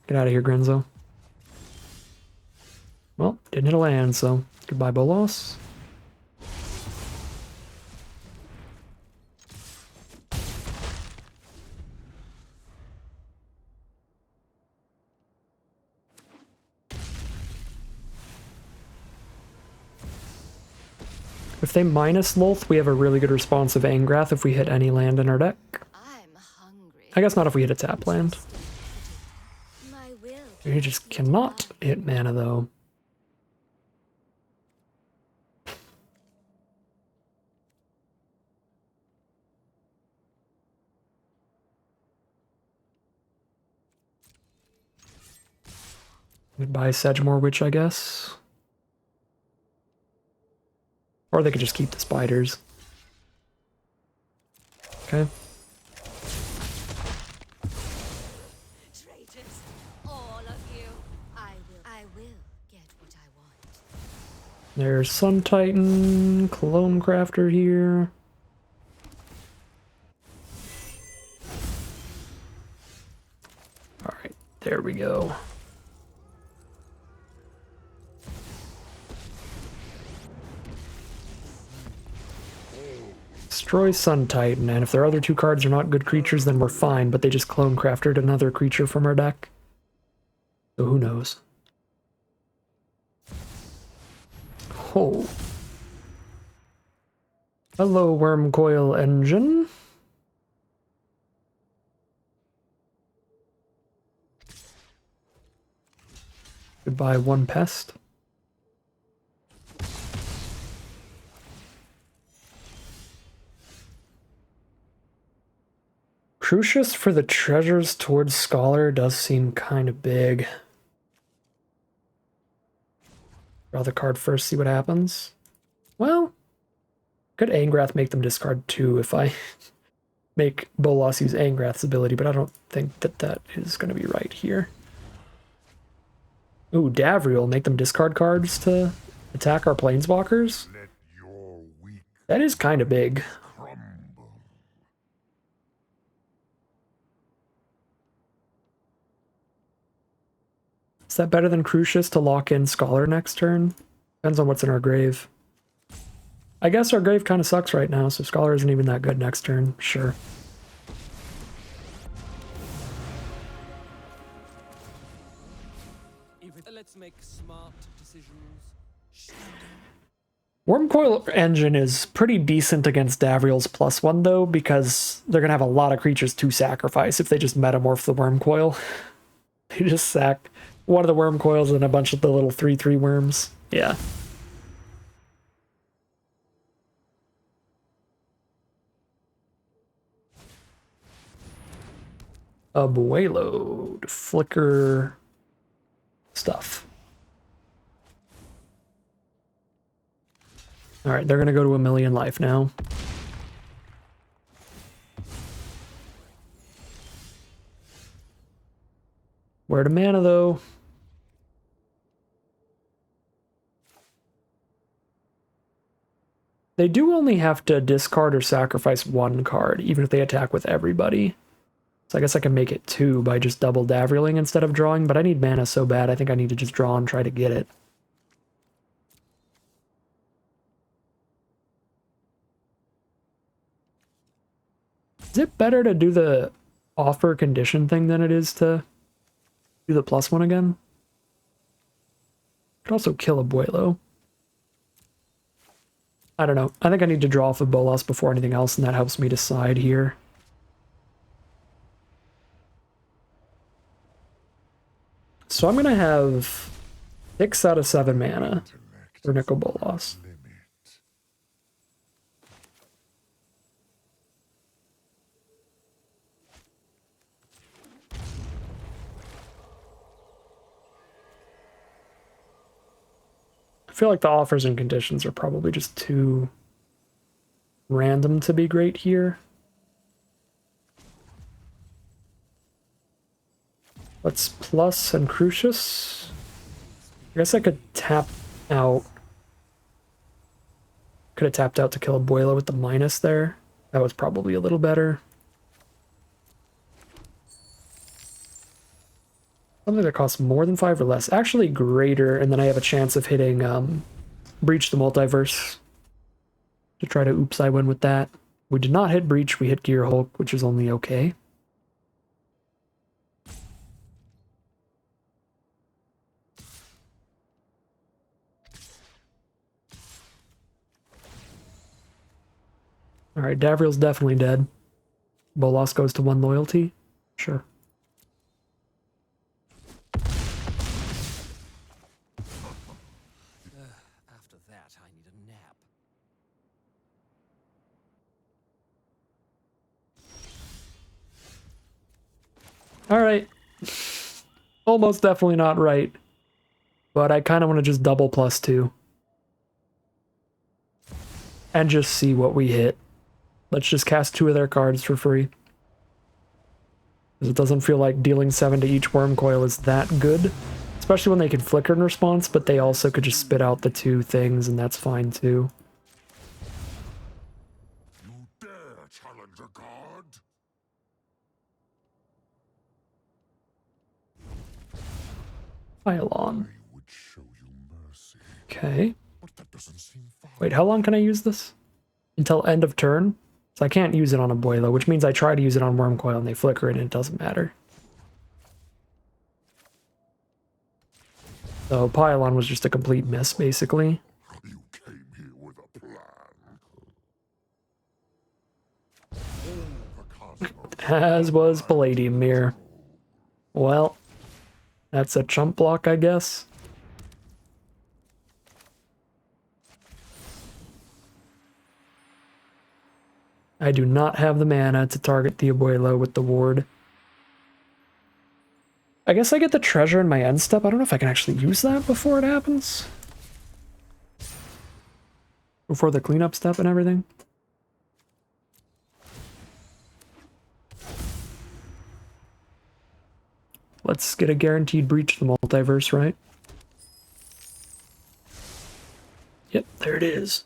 get out of here, Grenzo. Well, didn't hit a land, so goodbye, Bolas. If they minus Lolth, we have a really good response of Angrath if we hit any land in our deck. I'm hungry. I guess not if we hit a tap land. My will You just cannot hit mana, though. Goodbye, Sedgemoor Witch, I guess. Or they could just keep the spiders. Okay. traitors, all of you. I will get what I want. There's Sun Titan, Clone Crafter here. Alright, there we go. Destroy Sun Titan, and if their other 2 cards are not good creatures, then we're fine, but they just Clone Crafted another creature from our deck. So who knows? Oh. Hello, Worm Coil Engine. Goodbye, 1 pest. Crucius for the treasures towards Scholar does seem kind of big. Draw the card first, see what happens. Well, could Angrath make them discard 2 if I make Bolas use Angrath's ability, but I don't think that that is going to be right here. Ooh, Davriel, make them discard cards to attack our planeswalkers? Let your weak That is kind of big. crumble. Is that better than Crucius to lock in Scholar next turn? Depends on what's in our grave. I guess our grave kind of sucks right now, so Scholar isn't even that good next turn. Sure. Let's make smart decisions. Wormcoil Engine is pretty decent against Davriel's +1 though, because they're gonna have a lot of creatures to sacrifice if they just metamorph the Wormcoil. They just sack one of the Wormcoils and a bunch of the little 3/3 worms. Yeah. Abuelo to flicker stuff. Alright, they're gonna go to 1,000,000 life now. Where to mana though? They do only have to discard or sacrifice 1 card, even if they attack with everybody. So I guess I can make it 2 by just double Davrieling instead of drawing, but I need mana so bad I think I need to just draw and try to get it. Is it better to do the offer condition thing than it is to do the +1 again? Could also kill Abuelo. I don't know. I think I need to draw off of Bolas before anything else, and that helps me decide here. So I'm going to have 6 out of 7 mana for Nicol Bolas. Limit. I feel like the offers and conditions are probably just too random to be great here. Let's plus and Crucius. I guess I could tap out. Could have tapped out to kill a Abuela with the minus there. That was probably a little better. Something that costs more than 5 or less. Actually greater, and then I have a chance of hitting Breach the Multiverse. To try to oops I win with that. We did not hit Breach, we hit Gear Hulk, which is only okay. Alright, Davriel's definitely dead. Bolas goes to 1 loyalty. Sure. After that, I need a nap. Alright. Almost definitely not right. But I kind of want to just double +2. And just see what we hit. Let's just cast 2 of their cards for free. Because it doesn't feel like dealing 7 to each Worm Coil is that good. Especially when they can flicker in response, but they also could just spit out the 2 things, and that's fine too. You dare challenge a god? Pylon. I would show you mercy, Okay. but that doesn't seem fair. Wait, how long can I use this? Until end of turn? So I can't use it on Abuela, which means I try to use it on Worm Coil and they flicker it and it doesn't matter. So Pylon was just a complete miss, basically. You came here with a plan. The cosmos As was Palladium Mirror. Well, that's a chump block, I guess. I do not have the mana to target the Abuelo with the ward. I guess I get the treasure in my end step. I don't know if I can actually use that before it happens. Before the cleanup step and everything. Let's get a guaranteed breach of the multiverse, right? Yep, there it is.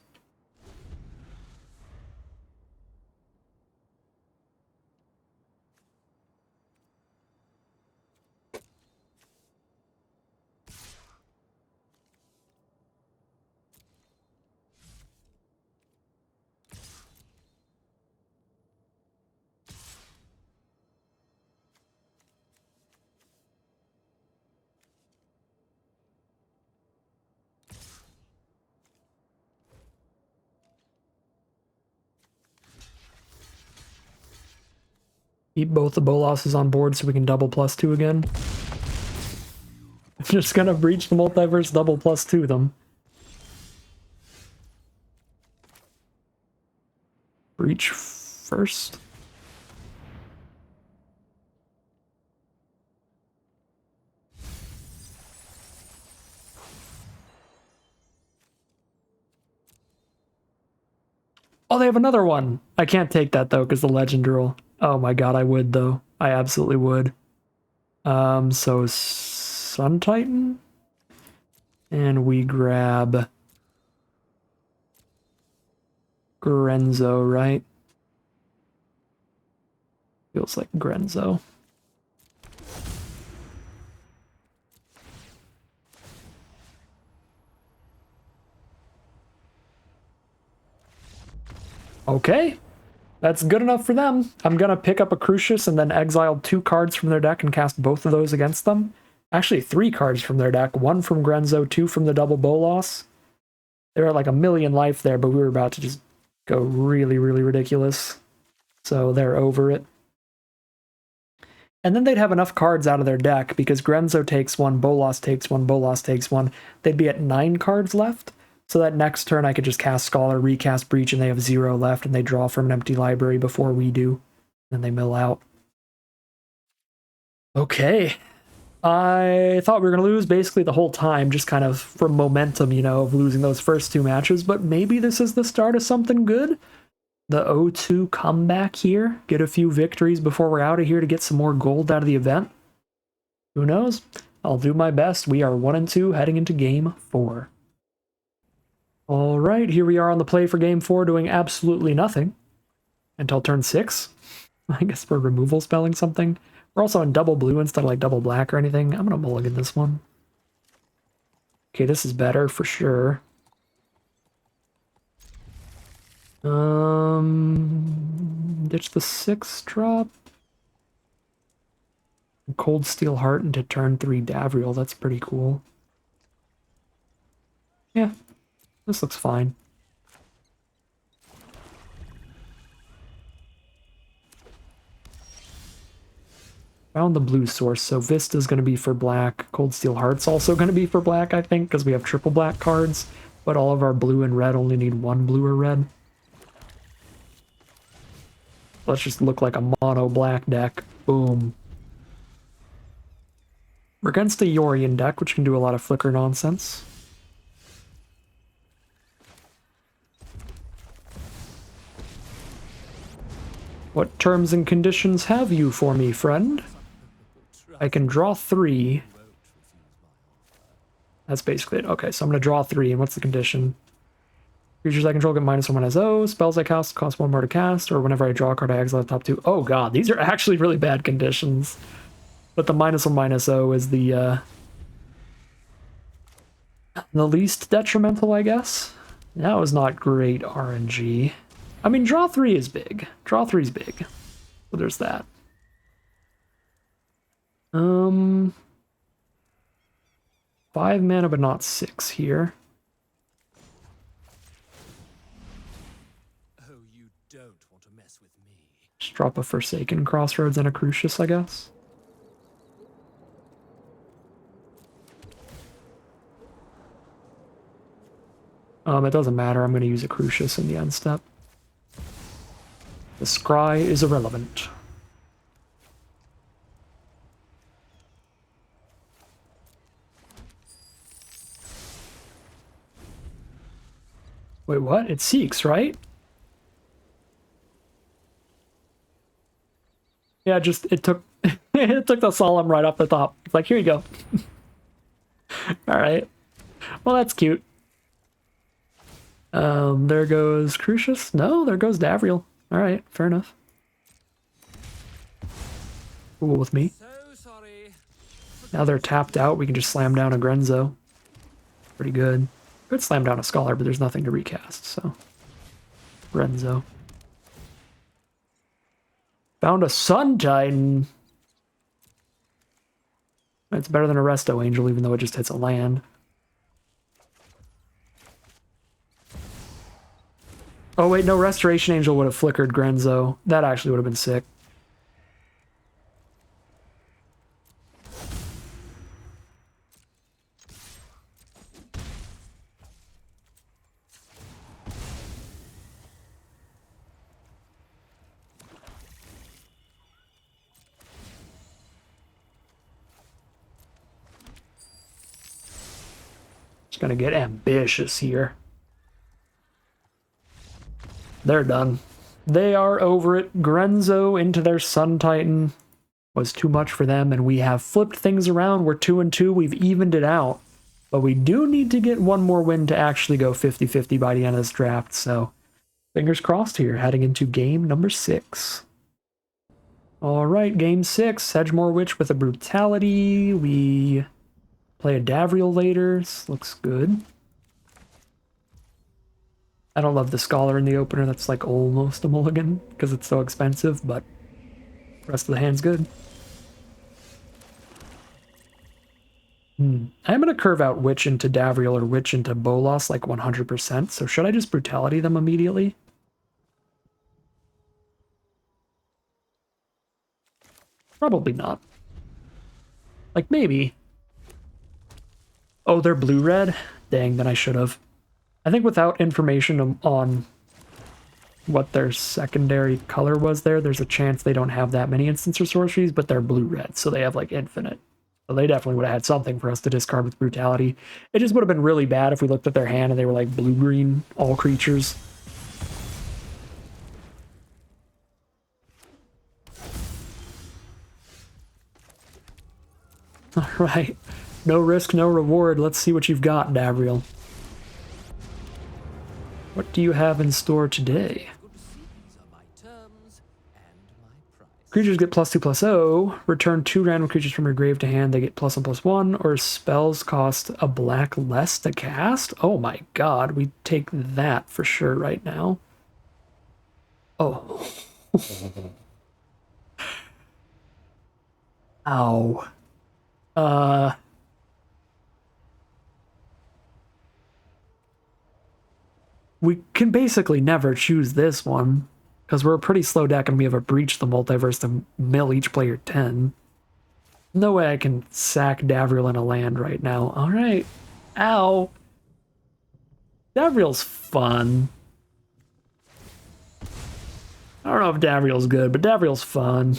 Keep both the Bolosses on board so we can double +2 again. I'm just gonna breach the multiverse, double +2 them. Breach first. Oh, they have another one. I can't take that though because the legend rule. Oh my god, I would though. I absolutely would. So Sun Titan, and we grab Grenzo, right? Feels like Grenzo. Okay, that's good enough for them. I'm gonna pick up a Crucius and then exile 2 cards from their deck and cast both of those against them. Actually, 3 cards from their deck, 1 from Grenzo, 2 from the double Bolas. They're at like 1,000,000 life there, but we were about to just go really, really ridiculous. So they're over it. And then they'd have enough cards out of their deck because Grenzo takes 1, Bolas takes 1, Bolas takes 1. They'd be at 9 cards left. So that next turn I could just cast Scholar, recast Breach, and they have 0 left, and they draw from an empty library before we do. And they mill out. Okay. I thought we were going to lose basically the whole time, just kind of from momentum, you know, of losing those first 2 matches, but maybe this is the start of something good? the O2 comeback here, get a few victories before we're out of here to get some more gold out of the event. Who knows? I'll do my best. We are 1-2 heading into game 4. All right, here we are on the play for game 4 doing absolutely nothing until turn 6. I guess we're removal spelling something. We're also in double blue instead of like double black or anything. I'm going to mulligan this one. Okay, this is better for sure. Ditch the 6 drop. Cold Steel Heart into turn 3 Davriel. That's pretty cool. Yeah, this looks fine. Found the blue source, so Vista's going to be for black. Cold Steel Heart's also going to be for black, I think, because we have triple black cards, but all of our blue and red only need one blue or red. Let's just look like a mono black deck. Boom. We're against a Yorion deck, which can do a lot of flicker nonsense. What terms and conditions have you for me, friend? I can draw 3. That's basically it. Okay, so I'm going to draw 3, and what's the condition? Creatures I control get -1/-0. Spells I cast cost 1 more to cast, or whenever I draw a card, I exile the top 2. Oh god, these are actually really bad conditions. But the -1/-0 is the least detrimental, I guess. That was not great RNG. I mean, draw 3 is big. Draw 3 is big. So there's that. 5 mana, but not 6 here. Oh, you don't want to mess with me. Just drop a Forsaken Crossroads and a Crucius, I guess. It doesn't matter. I'm going to use a Crucius in the end step. The scry is irrelevant. Wait, what? It seeks, right? Yeah, just it took it took the solemn right off the top. It's like, here you go. All right. Well, that's cute. There goes Crucius. No, there goes Davriel. All right, fair enough. Cool with me. So sorry. Now they're tapped out. We can just slam down a Grenzo. Pretty good. Could slam down a Scholar, but there's nothing to recast, so. Grenzo. Found a Sun Titan. It's better than a Resto Angel, even though it just hits a land. Oh wait, no, Restoration Angel would have flickered Grenzo. That actually would have been sick. Just gonna get ambitious here. They're done. They are over it. Grenzo into their Sun Titan was too much for them, and we have flipped things around. We're 2-2. We've evened it out. But we do need to get one more win to actually go 50-50 by the end of this draft, so fingers crossed here, heading into game number 6. All right, game 6. Sedgemoor Witch with a Brutality. We play a Davriel later. This looks good. I don't love the Scholar in the opener. That's like almost a mulligan because it's so expensive, but the rest of the hand's good. I'm going to curve out Witch into Davriel or Witch into Bolas like 100%, so should I just Brutality them immediately? Probably not. Like, maybe. Oh, they're blue-red? Dang, then I should have. I think without information on what their secondary color was there's a chance they don't have that many instants or sorceries, but they're blue-red, so they have, like, infinite. So they definitely would have had something for us to discard with Brutality. It just would have been really bad if we looked at their hand and they were, like, blue-green, all creatures. Alright. No risk, no reward. Let's see what you've got, Davriel. What do you have in store today? Good to see these are my terms and my price. Creatures get +2/+0. Return 2 random creatures from your grave to hand. They get +1/+1. Or spells cost a black less to cast? Oh my god, we take that for sure right now. Oh. Ow. We can basically never choose this one, because we're a pretty slow deck and we have a Breach the Multiverse to mill each player 10. No way I can sack Davriel in a land right now. Alright. Ow. Davriel's fun. I don't know if Davriel's good, but Davriel's fun.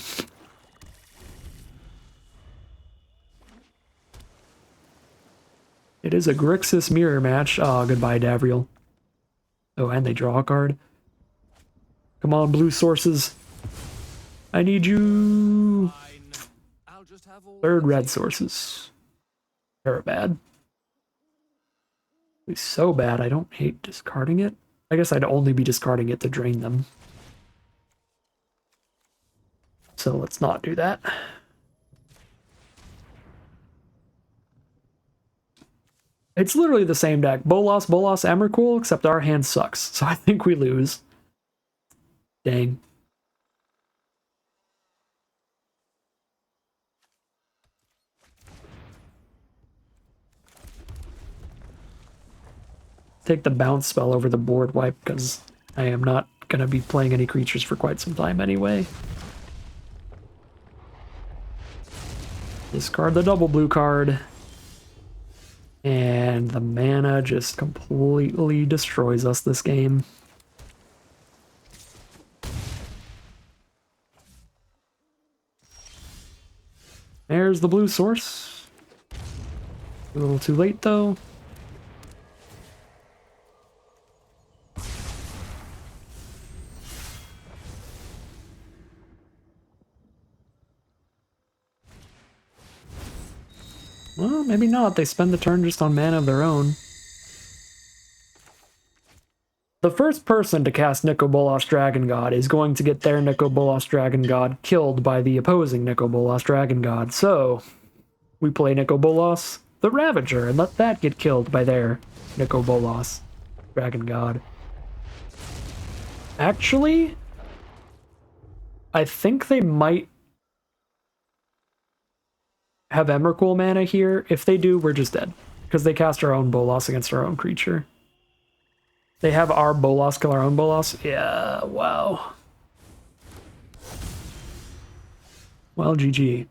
It is a Grixis mirror match. Oh, goodbye, Davriel. Oh, and they draw a card. Come on, blue sources. I need you. Fine. I'll just have all Third the red tea. sources. They're bad. It's so bad, I don't hate discarding it. I guess I'd only be discarding it to drain them. So let's not do that. It's literally the same deck. Bolas, Bolas, Emrakul, except our hand sucks. So I think we lose. Dang. Take the bounce spell over the board wipe because I am not going to be playing any creatures for quite some time anyway. Discard the double blue card. And the mana just completely destroys us this game. There's the blue source. A little too late though. Well, maybe not. They spend the turn just on mana of their own. The first person to cast Bolas Dragon God is going to get their Bolas Dragon God killed by the opposing Bolas Dragon God. So, we play Bolas the Ravager and let that get killed by their Bolas Dragon God. Actually, I think they might have Emrakul mana here. If they do, we're just dead. Because they cast our own Bolas against our own creature. They have our Bolas kill our own Bolas? Yeah, wow. Well, GG.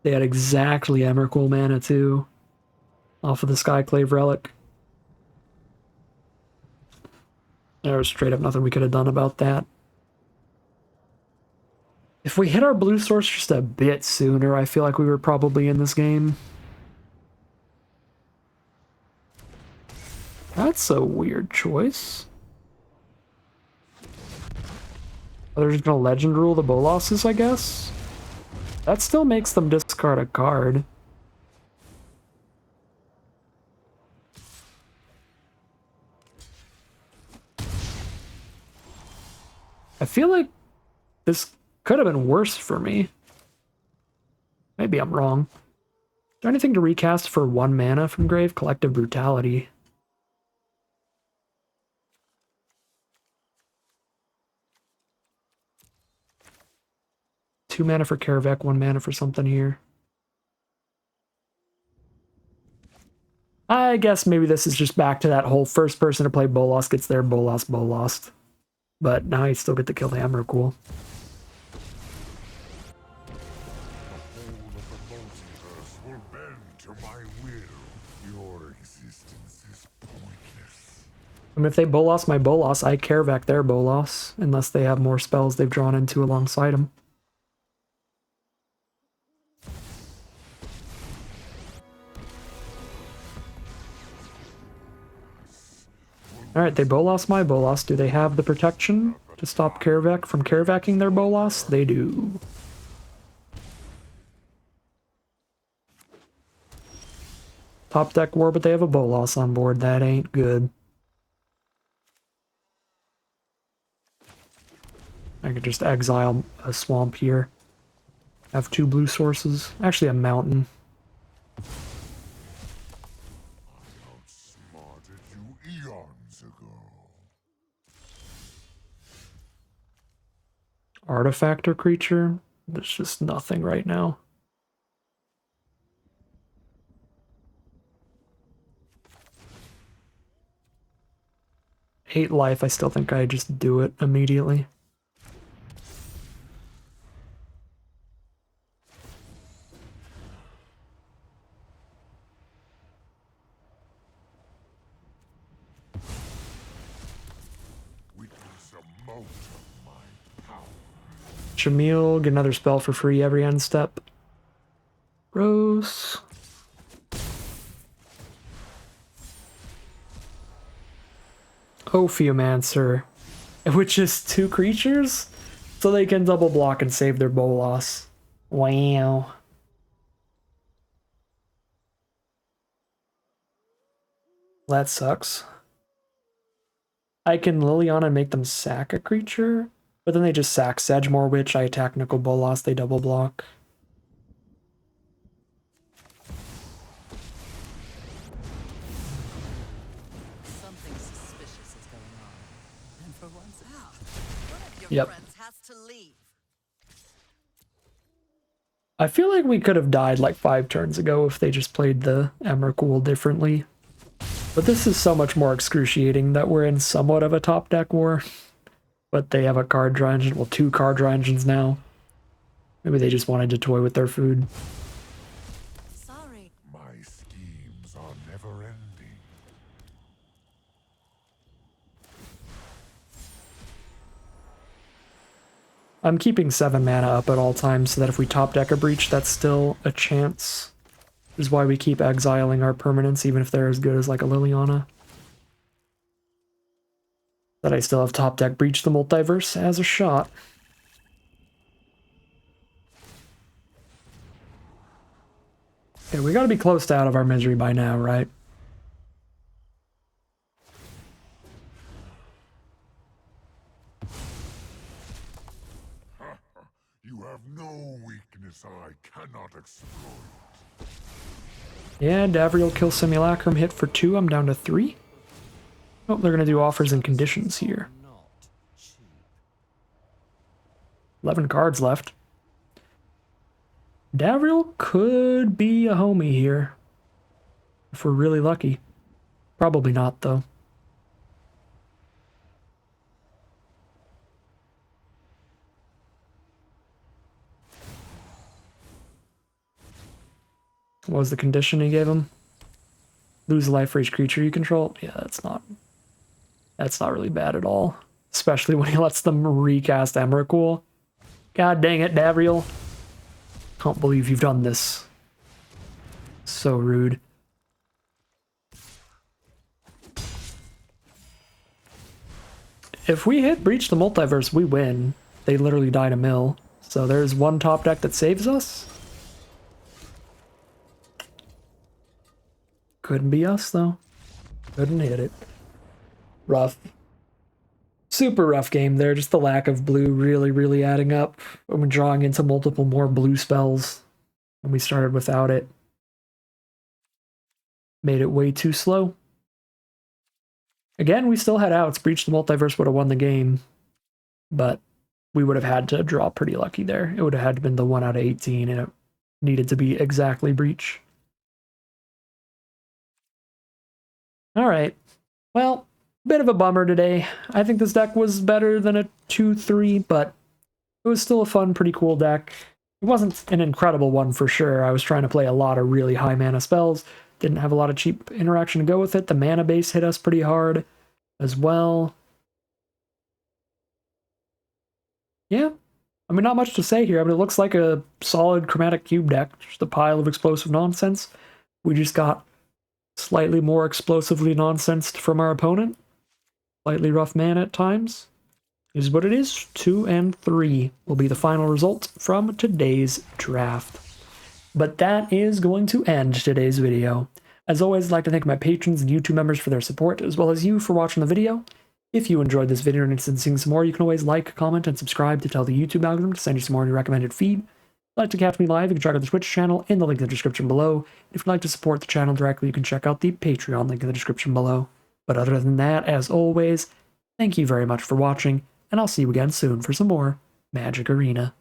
They had exactly Emrakul mana too. Off of the Skyclave Relic. There was straight up nothing we could have done about that. If we hit our blue source just a bit sooner, I feel like we were probably in this game. That's a weird choice. They're just gonna legend rule the Bolases, I guess? That still makes them discard a card. I feel like this could have been worse for me. Maybe I'm wrong. Is there anything to recast for 1 mana from Grave? Collective Brutality. Two mana for Karavek, 1 mana for something here. I guess maybe this is just back to that whole first person to play Bolas gets their Bolas Bolas. But now I still get to kill the Emrakul. The multiverse will bend to my will. Your existence is pointless. I mean, if they Bolas my Bolas, I Karavek their Bolas, unless they have more spells they've drawn into alongside them. Alright, they Bolas my Bolas. Do they have the protection to stop Karavek from Karavaking their Bolas? They do. top deck war, but they have a Bolas on board. That ain't good. I could just exile a swamp here. Have 2 blue sources. Actually, a mountain. I outsmarted you eons ago. Artifactor creature? There's just nothing right now. Eight life, I still think I just do it immediately. Witness a mote of my power. Jamil, get another spell for free every end step. Rose. Ophiomancer, which is 2 creatures? So they can double block and save their Bolas. Wow. That sucks. I can Liliana and make them sack a creature, but then they just sack Sedgemoor Witch, I attack Nicol Bolas, they double block. Something suspicious is going on. And for once, One of your Yep. friends has to leave. I feel like we could have died like 5 turns ago if they just played the Emrakul differently. But this is so much more excruciating that we're in somewhat of a top deck war. But they have a card draw engine, well 2 card draw engines now. Maybe they just wanted to toy with their food. Sorry. My schemes are never ending. I'm keeping 7 mana up at all times so that if we top deck a breach, that's still a chance. Which is why we keep exiling our permanents, even if they're as good as like a Liliana. That I still have top deck breach the multiverse as a shot. Okay, we gotta be close to out of our misery by now, right? You have no weakness I cannot exploit. Yeah, Davriel kill Simulacrum, hit for 2, I'm down to 3. Oh, they're gonna do offers and conditions here. not cheap. 11 cards left. Davriel could be a homie here. If we're really lucky. Probably not, though. What was the condition he gave him? Lose life for each creature you control? Yeah, that's not really bad at all. Especially when he lets them recast Emrakul. God dang it, Davriel. Can't believe you've done this. So rude. If we hit Breach the Multiverse, we win. They literally die to mill. So there's one top deck that saves us. Couldn't be us, though. Couldn't hit it. Rough. Super rough game there. Just the lack of blue really, really adding up. When we're drawing into multiple more blue spells. When we started without it. Made it way too slow. Again, we still had outs. Breach the Multiverse would have won the game. But we would have had to draw pretty lucky there. It would have had to been the 1 out of 18, and it needed to be exactly Breach. Alright. Well, bit of a bummer today. I think this deck was better than a 2-3, but it was still a fun, pretty cool deck. It wasn't an incredible one for sure. I was trying to play a lot of really high mana spells. Didn't have a lot of cheap interaction to go with it. The mana base hit us pretty hard as well. Yeah. I mean, not much to say here. I mean, it looks like a solid Chromatic Cube deck. Just a pile of explosive nonsense. We just got slightly more explosively nonsensed from our opponent. Slightly rough man at times. Is what it is. 2 and 3 will be the final result from today's draft. But that is going to end today's video. As always, I'd like to thank my patrons and YouTube members for their support, as well as you for watching the video. If you enjoyed this video and are interested in seeing some more, you can always like, comment, and subscribe to tell the YouTube algorithm to send you some more in your recommended feed. If you'd like to catch me live, you can check out the Twitch channel in the link in the description below. If you'd like to support the channel directly, you can check out the Patreon link in the description below. But other than that, as always, thank you very much for watching, and I'll see you again soon for some more Magic Arena.